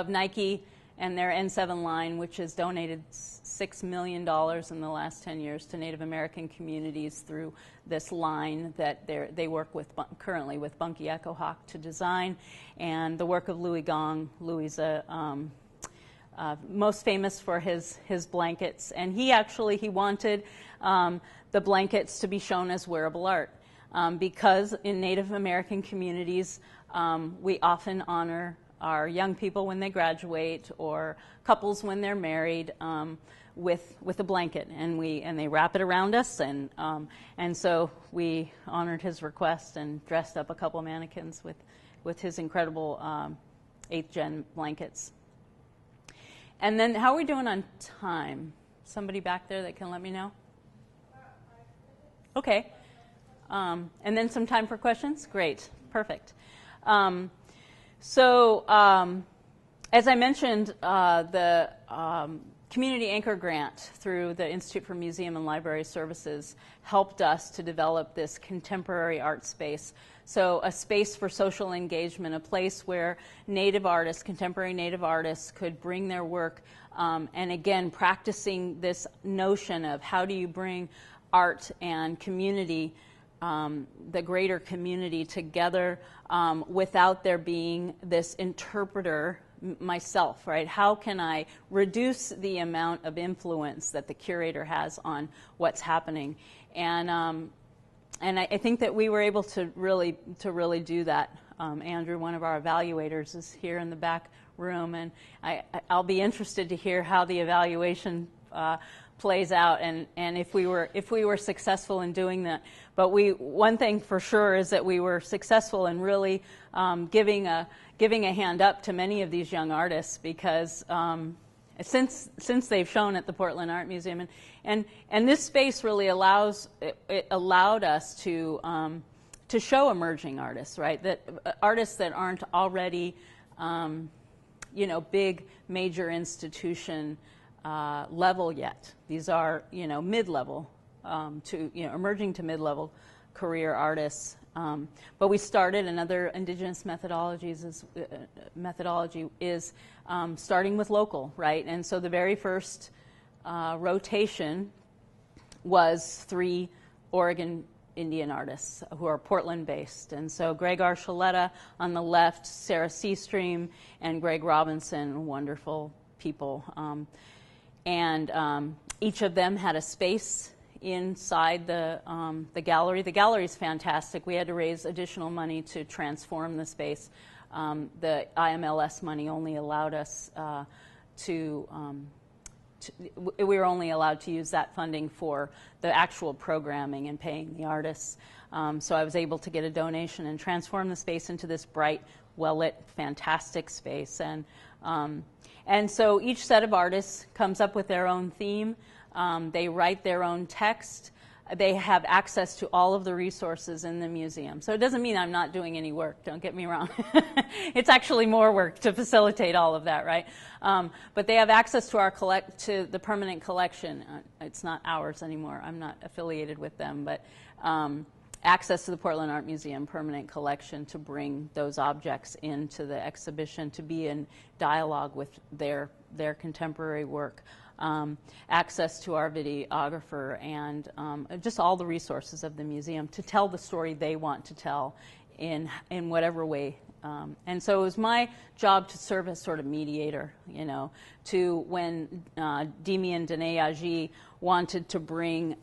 Nike and their N7 line, which has donated $6 million in the last 10 years to Native American communities through this line that they work with currently with Bunky Echo Hawk to design, and the work of Louis Gong. Louis is most famous for his blankets, and he wanted the blankets to be shown as wearable art. Because in Native American communities, we often honor our young people when they graduate or couples when they're married with a blanket, and they wrap it around us, and so we honored his request and dressed up a couple mannequins with his incredible 8th gen blankets. And then, how are we doing on time? Somebody back there that can let me know? Okay. And then some time for questions? Great. Perfect. As I mentioned, the Community Anchor Grant through the Institute for Museum and Library Services helped us to develop this contemporary art space. So a space for social engagement, a place where Native artists, contemporary Native artists could bring their work, and again, practicing this notion of how do you bring art and community, the greater community together without there being this interpreter myself, right? How can I reduce the amount of influence that the curator has on what's happening? And I think that we were able to really do that. Andrew, one of our evaluators, is here in the back room, and I'll be interested to hear how the evaluation plays out, and if we were successful in doing that. But one thing for sure is that we were successful in really giving a hand up to many of these young artists, because since they've shown at the Portland Art Museum, and this space really allowed us to show emerging artists, right? That artists that aren't already big major institution level yet. These are mid-level to emerging to mid-level career artists. But we started another indigenous methodology is starting with local, right? And so the very first rotation was 3 Oregon Indian artists who are Portland-based. And so Greg Archuleta on the left, Sarah Seastream, and Greg Robinson, wonderful people. And each of them had a space inside the gallery. The gallery is fantastic. We had to raise additional money to transform the space. The IMLS money only allowed us we were only allowed to use that funding for the actual programming and paying the artists. So I was able to get a donation and transform the space into this bright, well-lit, fantastic space. And so each set of artists comes up with their own theme. They write their own text. They have access to all of the resources in the museum. So it doesn't mean I'm not doing any work, don't get me wrong. It's actually more work to facilitate all of that, right? But they have access to to the permanent collection. It's not ours anymore. I'm not affiliated with them, but access to the Portland Art Museum permanent collection to bring those objects into the exhibition, to be in dialogue with their contemporary work. Access to our videographer, and just all the resources of the museum to tell the story they want to tell in whatever way. And so it was my job to serve as sort of mediator, to when Demian Denayaji wanted to bring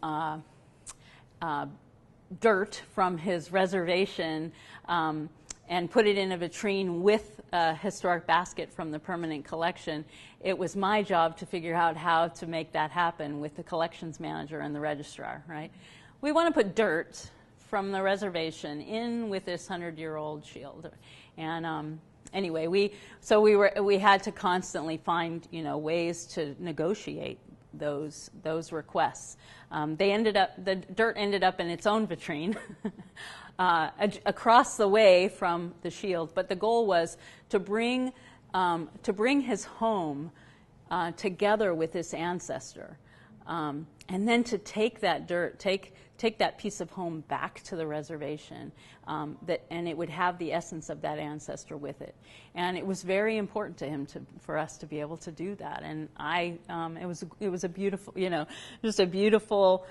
dirt from his reservation and put it in a vitrine with a historic basket from the permanent collection. It was my job to figure out how to make that happen with the collections manager and the registrar, right? We want to put dirt from the reservation in with this 100-year-old shield. And anyway, we had to constantly find, ways to negotiate those requests. The dirt ended up in its own vitrine across the way from the shield, but the goal was to bring his home together with this ancestor, and then to take that dirt, take that piece of home back to the reservation, and it would have the essence of that ancestor with it. And it was very important to him for us to be able to do that. And it was a beautiful, just a beautiful.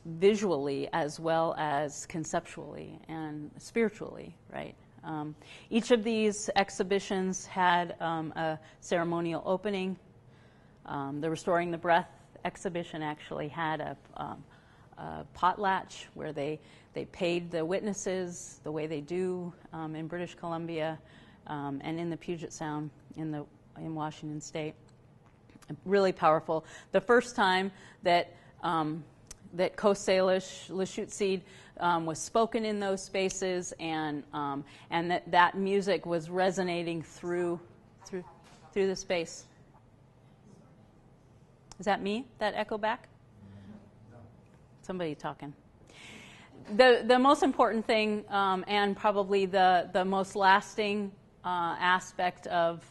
Visually as well as conceptually and spiritually, right? Each of these exhibitions had a ceremonial opening. The Restoring the Breath exhibition actually had a potlatch where they paid the witnesses the way they do in British Columbia and in the Puget Sound in Washington State. Really powerful. The first time that Coast Salish, Lachute Seed was spoken in those spaces, and that music was resonating through the space. Is that me? That echo back? Somebody talking. The most important thing, and probably the most lasting aspect of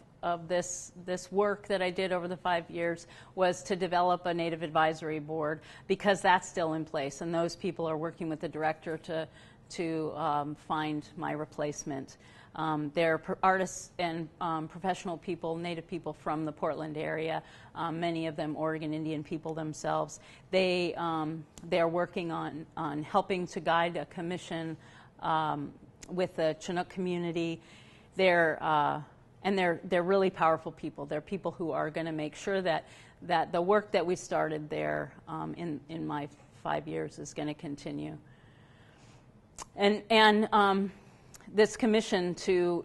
this work that I did over the 5 years was to develop a Native Advisory Board, because that's still in place, and those people are working with the director to find my replacement. They're artists and professional people, Native people from the Portland area, many of them Oregon Indian people themselves. They're working on helping to guide a commission with the Chinook community. They're really powerful people. They're people who are going to make sure that the work that we started there in my 5 years is going to continue. And this commission to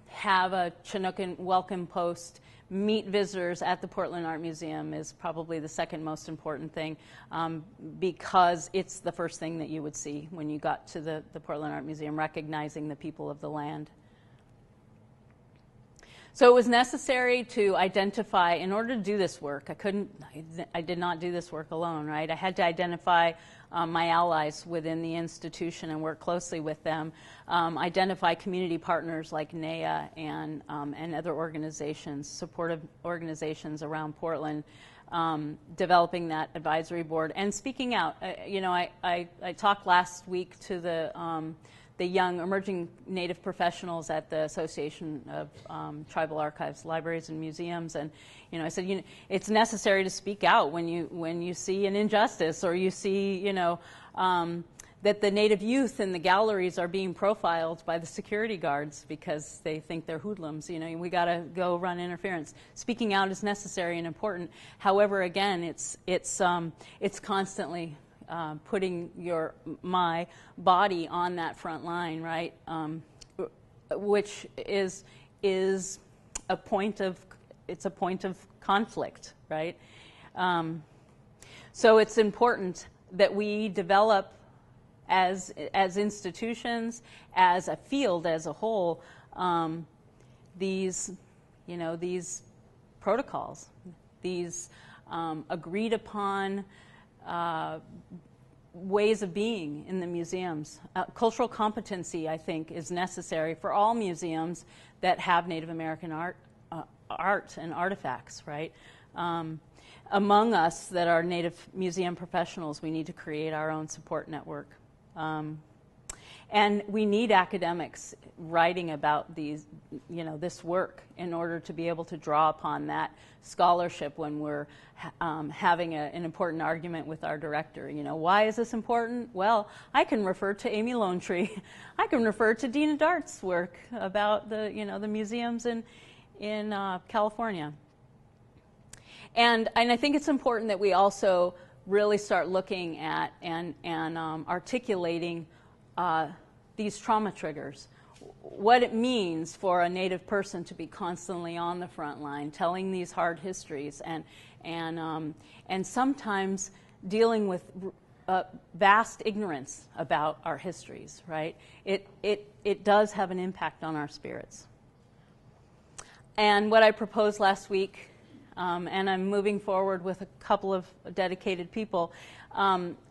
have a Chinookan welcome post, meet visitors at the Portland Art Museum is probably the second most important thing, because it's the first thing that you would see when you got to the Portland Art Museum, recognizing the people of the land. So it was necessary to identify, in order to do this work, I did not do this work alone, right? I had to identify my allies within the institution and work closely with them, identify community partners like NEA and other organizations, supportive organizations around Portland, developing that advisory board and speaking out. I talked last week to the young emerging Native professionals at the Association of Tribal Archives, Libraries, and Museums, and I said, it's necessary to speak out when you see an injustice, or you see, that the Native youth in the galleries are being profiled by the security guards because they think they're hoodlums. We got to go run interference. Speaking out is necessary and important. However, again, it's constantly putting my body on that front line, right? Which is a point of conflict, right? So it's important that we develop as institutions, as a field as a whole, these protocols, these agreed upon ways of being in the museums. Cultural competency, I think, is necessary for all museums that have Native American art and artifacts, right? Among us that are Native museum professionals, we need to create our own support network. And we need academics writing about this work in order to be able to draw upon that scholarship when we're having an important argument with our director. Why is this important? Well, I can refer to Amy Lone Tree. I can refer to Deana Dartt's work about the museums in California. And I think it's important that we also really start looking at and articulating these trauma triggers, what it means for a Native person to be constantly on the front line, telling these hard histories, and sometimes dealing with vast ignorance about our histories. Right? It does have an impact on our spirits. And what I proposed last week, and I'm moving forward with a couple of dedicated people,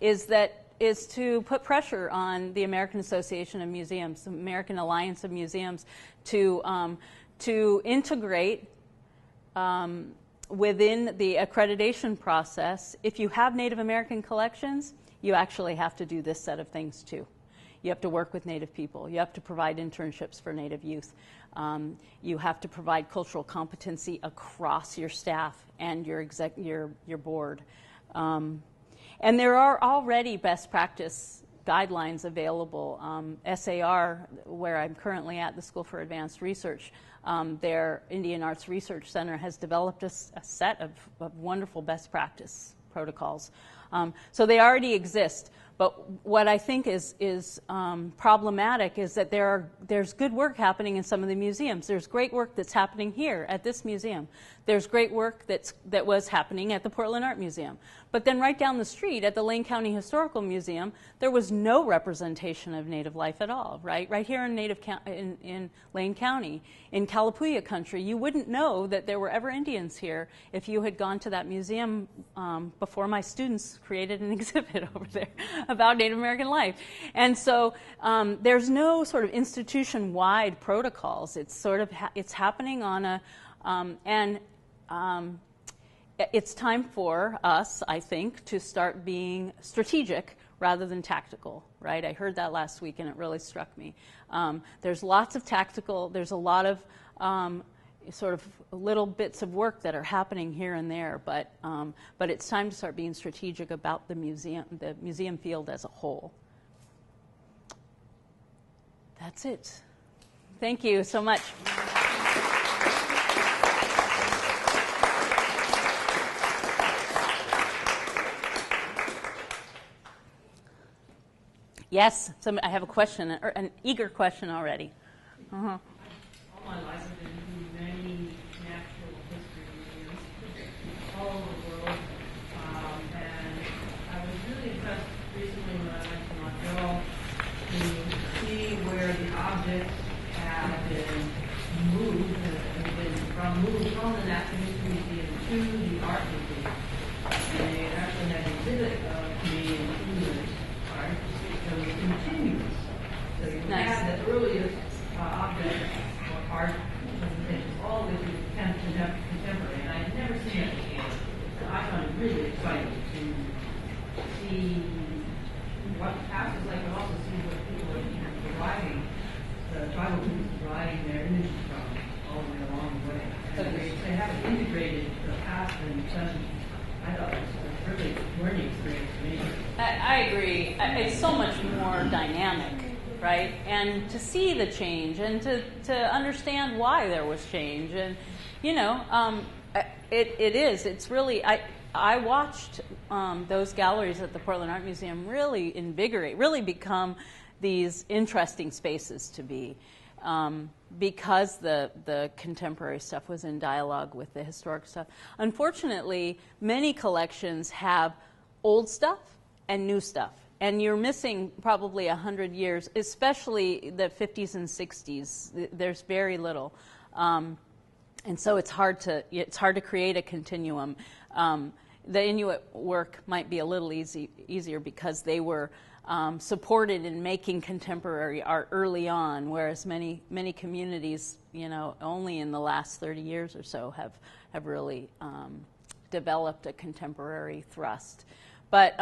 is to put pressure on the American Association of Museums, the American Alliance of Museums, to integrate within the accreditation process. If you have Native American collections, you actually have to do this set of things too. You have to work with Native people. You have to provide internships for Native youth. You have to provide cultural competency across your staff and your board. And there are already best practice guidelines available. SAR, where I'm currently at, the School for Advanced Research, their Indian Arts Research Center has developed a set of wonderful best practice protocols. So they already exist. But what I think is problematic is that there's good work happening in some of the museums. There's great work that's happening here at this museum. There's great work that was happening at the Portland Art Museum. But then right down the street at the Lane County Historical Museum, there was no representation of Native life at all, right? Right here in Lane County, in Kalapuya country, you wouldn't know that there were ever Indians here if you had gone to that museum before my students created an exhibit over there. about Native American life. And so there's no sort of institution-wide protocols. It's sort of it's happening on a it's time for us, I think, to start being strategic rather than tactical, right? I heard that last week and it really struck me. There's lots of tactical, there's a lot of sort of little bits of work that are happening here and there, but it's time to start being strategic about the museum field as a whole. That's it. Thank you so much. Yes, I have a question, or an eager question already. Uh-huh. All my life I've been to many natural history museums all over the world, and I was really impressed recently when I went to Montreal to see where the objects have been moved from the Natural History Museum to the Art Museum. And they actually had an exhibit of Canadian English art. So it's continuous. So you have the earliest objects or art presentations all the way to contemporary, and I'd never seen that before. So I found it really exciting to see what the past is like, but also see what people are deriving, the tribal groups deriving their images from all the way along the way. And they haven't integrated the past and present. I thought it was a really learning experience for me. I agree. It's so much more dynamic, right? And to see the change and to understand why there was change. And, you know, it is. It's really, I watched those galleries at the Portland Art Museum really invigorate, really become these interesting spaces to be. Because the contemporary stuff was in dialogue with the historic stuff. Unfortunately, many collections have old stuff and new stuff. And you're missing probably 100 years, especially the 50s and 60s. There's very little. And so it's hard to create a continuum. The Inuit work might be a little easier because they were supported in making contemporary art early on, whereas many communities, you know, only in the last 30 years or so have really developed a contemporary thrust. But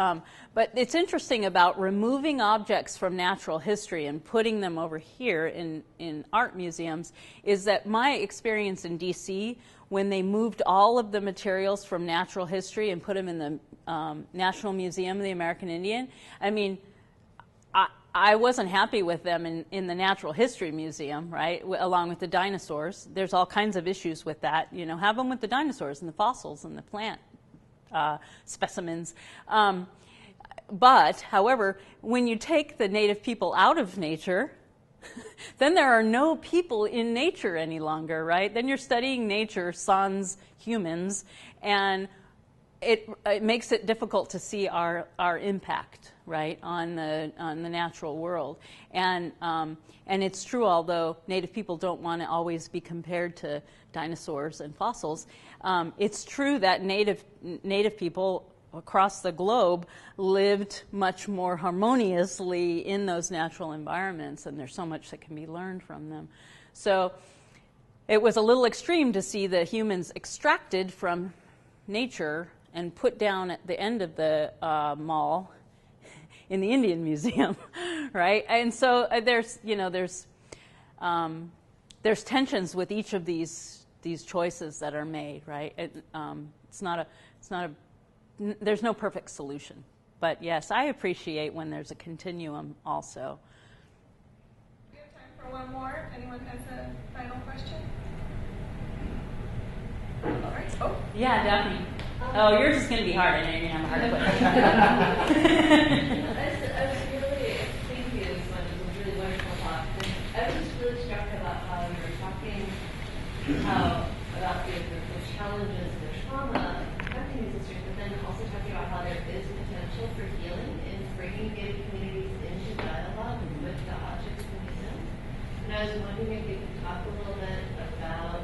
it's interesting about removing objects from natural history and putting them over here in art museums is that my experience in DC, when they moved all of the materials from natural history and put them in the National Museum of the American Indian, I mean, I wasn't happy with them in the Natural History Museum, right, along with the dinosaurs. There's all kinds of issues with that. You know, have them with the dinosaurs and the fossils and the plant specimens. But, however, when you take the native people out of nature, then there are no people in nature any longer, right? Then you're studying nature, sans humans, and it makes it difficult to see our impact, right, on the natural world. And it's true, although native people don't want to always be compared to dinosaurs and fossils, it's true that native people across the globe lived much more harmoniously in those natural environments, and there's so much that can be learned from them. So it was a little extreme to see the humans extracted from nature and put down at the end of the mall in the Indian Museum, right? And so there's tensions with each of these choices that are made, right? There's no perfect solution. But yes, I appreciate when there's a continuum also. We have time for one more. Anyone has a final question? All right. Oh. Yeah, Daphne. Oh, yours is going to be hard. I know you're going to have a hard question. I was really, thank you so much. It was a really wonderful talk. And I was just really struck about how you were talking about the challenges, the trauma affecting these histories, but then also talking about how there is potential for healing in bringing Native communities into dialogue with the objects in the museum. And I was wondering if you could talk a little bit about,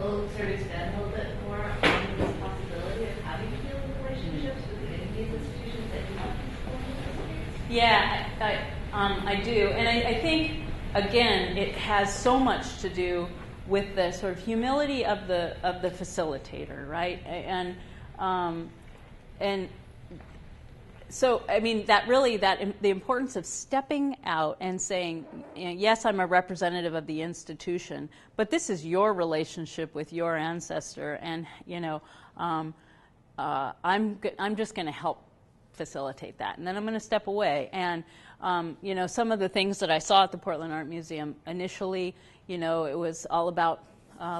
sort of expand a little bit more on this possibility of having healing relationships within these institutions that you have explored. Yeah, I do. And I think, again, it has so much to do with the sort of humility of the facilitator, right? And so, I mean, the importance of stepping out and saying, yes, I'm a representative of the institution, but this is your relationship with your ancestor, and I'm just going to help facilitate that, and then I'm going to step away. And some of the things that I saw at the Portland Art Museum initially, it was all about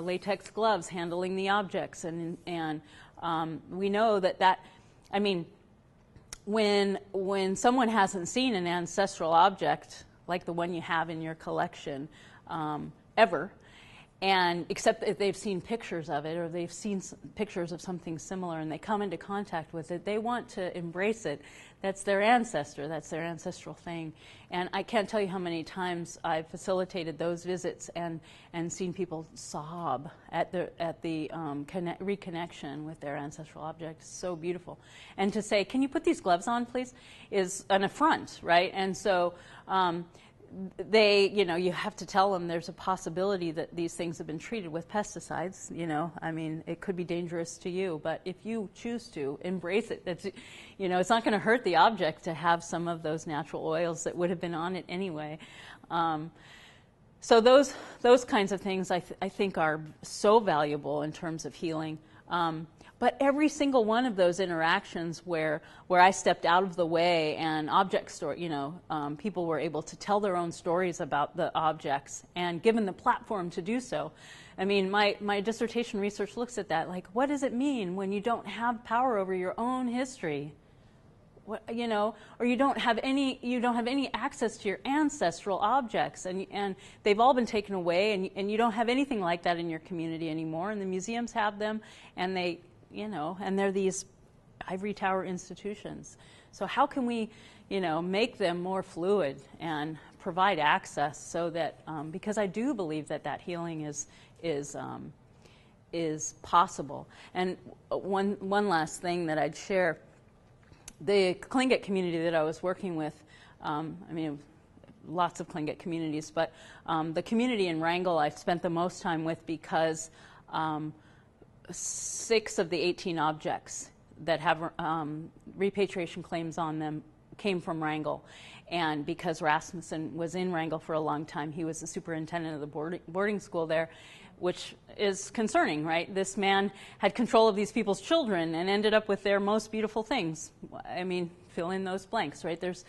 latex gloves handling the objects, and we know that I mean, when someone hasn't seen an ancestral object like the one you have in your collection ever, and except that they've seen pictures of it or they've seen pictures of something similar and they come into contact with it, they want to embrace it. That's their ancestor. That's their ancestral thing. And I can't tell you how many times I've facilitated those visits and seen people sob at the reconnection with their ancestral object. It's so beautiful. And to say, can you put these gloves on, please, is an affront, right? And so you have to tell them there's a possibility that these things have been treated with pesticides. I mean, it could be dangerous to you, but if you choose to embrace it, it's not going to hurt the object to have some of those natural oils that would have been on it anyway. So those kinds of things I think are so valuable in terms of healing. But every single one of those interactions where I stepped out of the way and people were able to tell their own stories about the objects and given the platform to do so. I mean, my dissertation research looks at that, like, what does it mean when you don't have power over your own history? Or you don't have any access to your ancestral objects, and they've all been taken away, and you don't have anything like that in your community anymore, and the museums have them, and and they're these ivory tower institutions. So how can we, make them more fluid and provide access so that, because I do believe that healing is possible. And one last thing that I'd share, the Tlingit community that I was working with, lots of Tlingit communities, but the community in Wrangell I've spent the most time with because 6 of the 18 objects that have repatriation claims on them came from Wrangell. And because Rasmussen was in Wrangell for a long time, he was the superintendent of the boarding school there, which is concerning, right? This man had control of these people's children and ended up with their most beautiful things. I mean, fill in those blanks, right? There's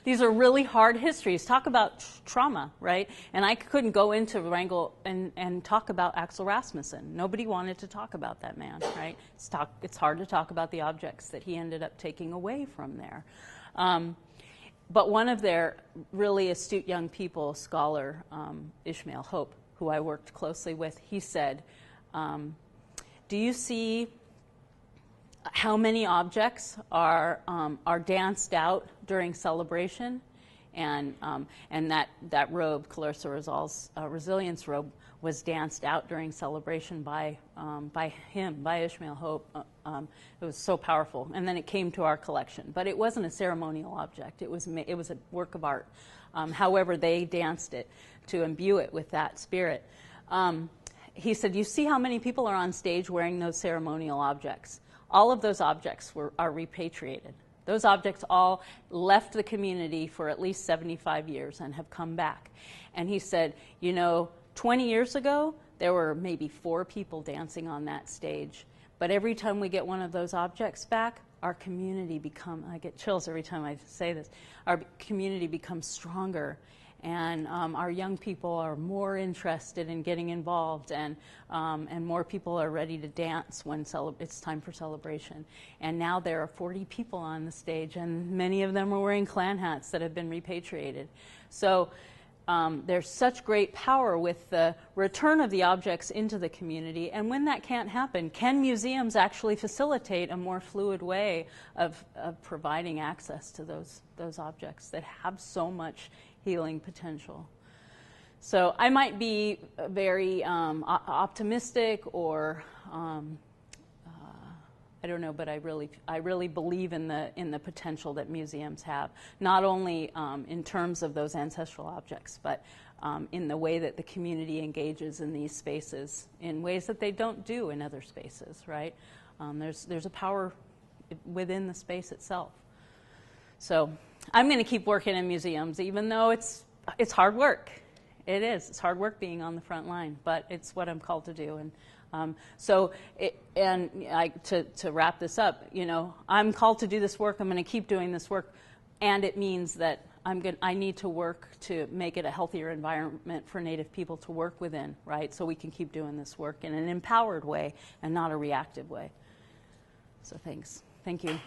these are really hard histories. Talk about trauma, right? And I couldn't go into Wrangell and talk about Axel Rasmussen. Nobody wanted to talk about that man, right? It's hard to talk about the objects that he ended up taking away from there. But one of their really astute young people, scholar Ishmael Hope, who I worked closely with, he said, do you see how many objects are danced out during celebration? And that robe, Clarissa Rizal's resilience robe, was danced out during celebration by him, by Ishmael Hope. It was so powerful. And then it came to our collection. But it wasn't a ceremonial object. It was a work of art. However, they danced it to imbue it with that spirit. He said, you see how many people are on stage wearing those ceremonial objects? All of those objects are repatriated. Those objects all left the community for at least 75 years and have come back. And he said, 20 years ago, there were maybe 4 people dancing on that stage. But every time we get one of those objects back, our community I get chills every time I say this, our community becomes stronger. And our young people are more interested in getting involved, and more people are ready to dance when it's time for celebration. And now there are 40 people on the stage, and many of them are wearing clan hats that have been repatriated. So there's such great power with the return of the objects into the community. And when that can't happen, can museums actually facilitate a more fluid way of providing access to those objects that have so much healing potential? So I might be very optimistic or I don't know, but I really believe in the potential that museums have, not only in terms of those ancestral objects, but in the way that the community engages in these spaces in ways that they don't do in other spaces, right? There's a power within the space itself. So I'm going to keep working in museums, even though it's hard work. It is. It's hard work being on the front line, but it's what I'm called to do. And to wrap this up, you know, I'm called to do this work. I'm going to keep doing this work, and it means that I need to work to make it a healthier environment for Native people to work within, right? So we can keep doing this work in an empowered way and not a reactive way. So thanks. Thank you.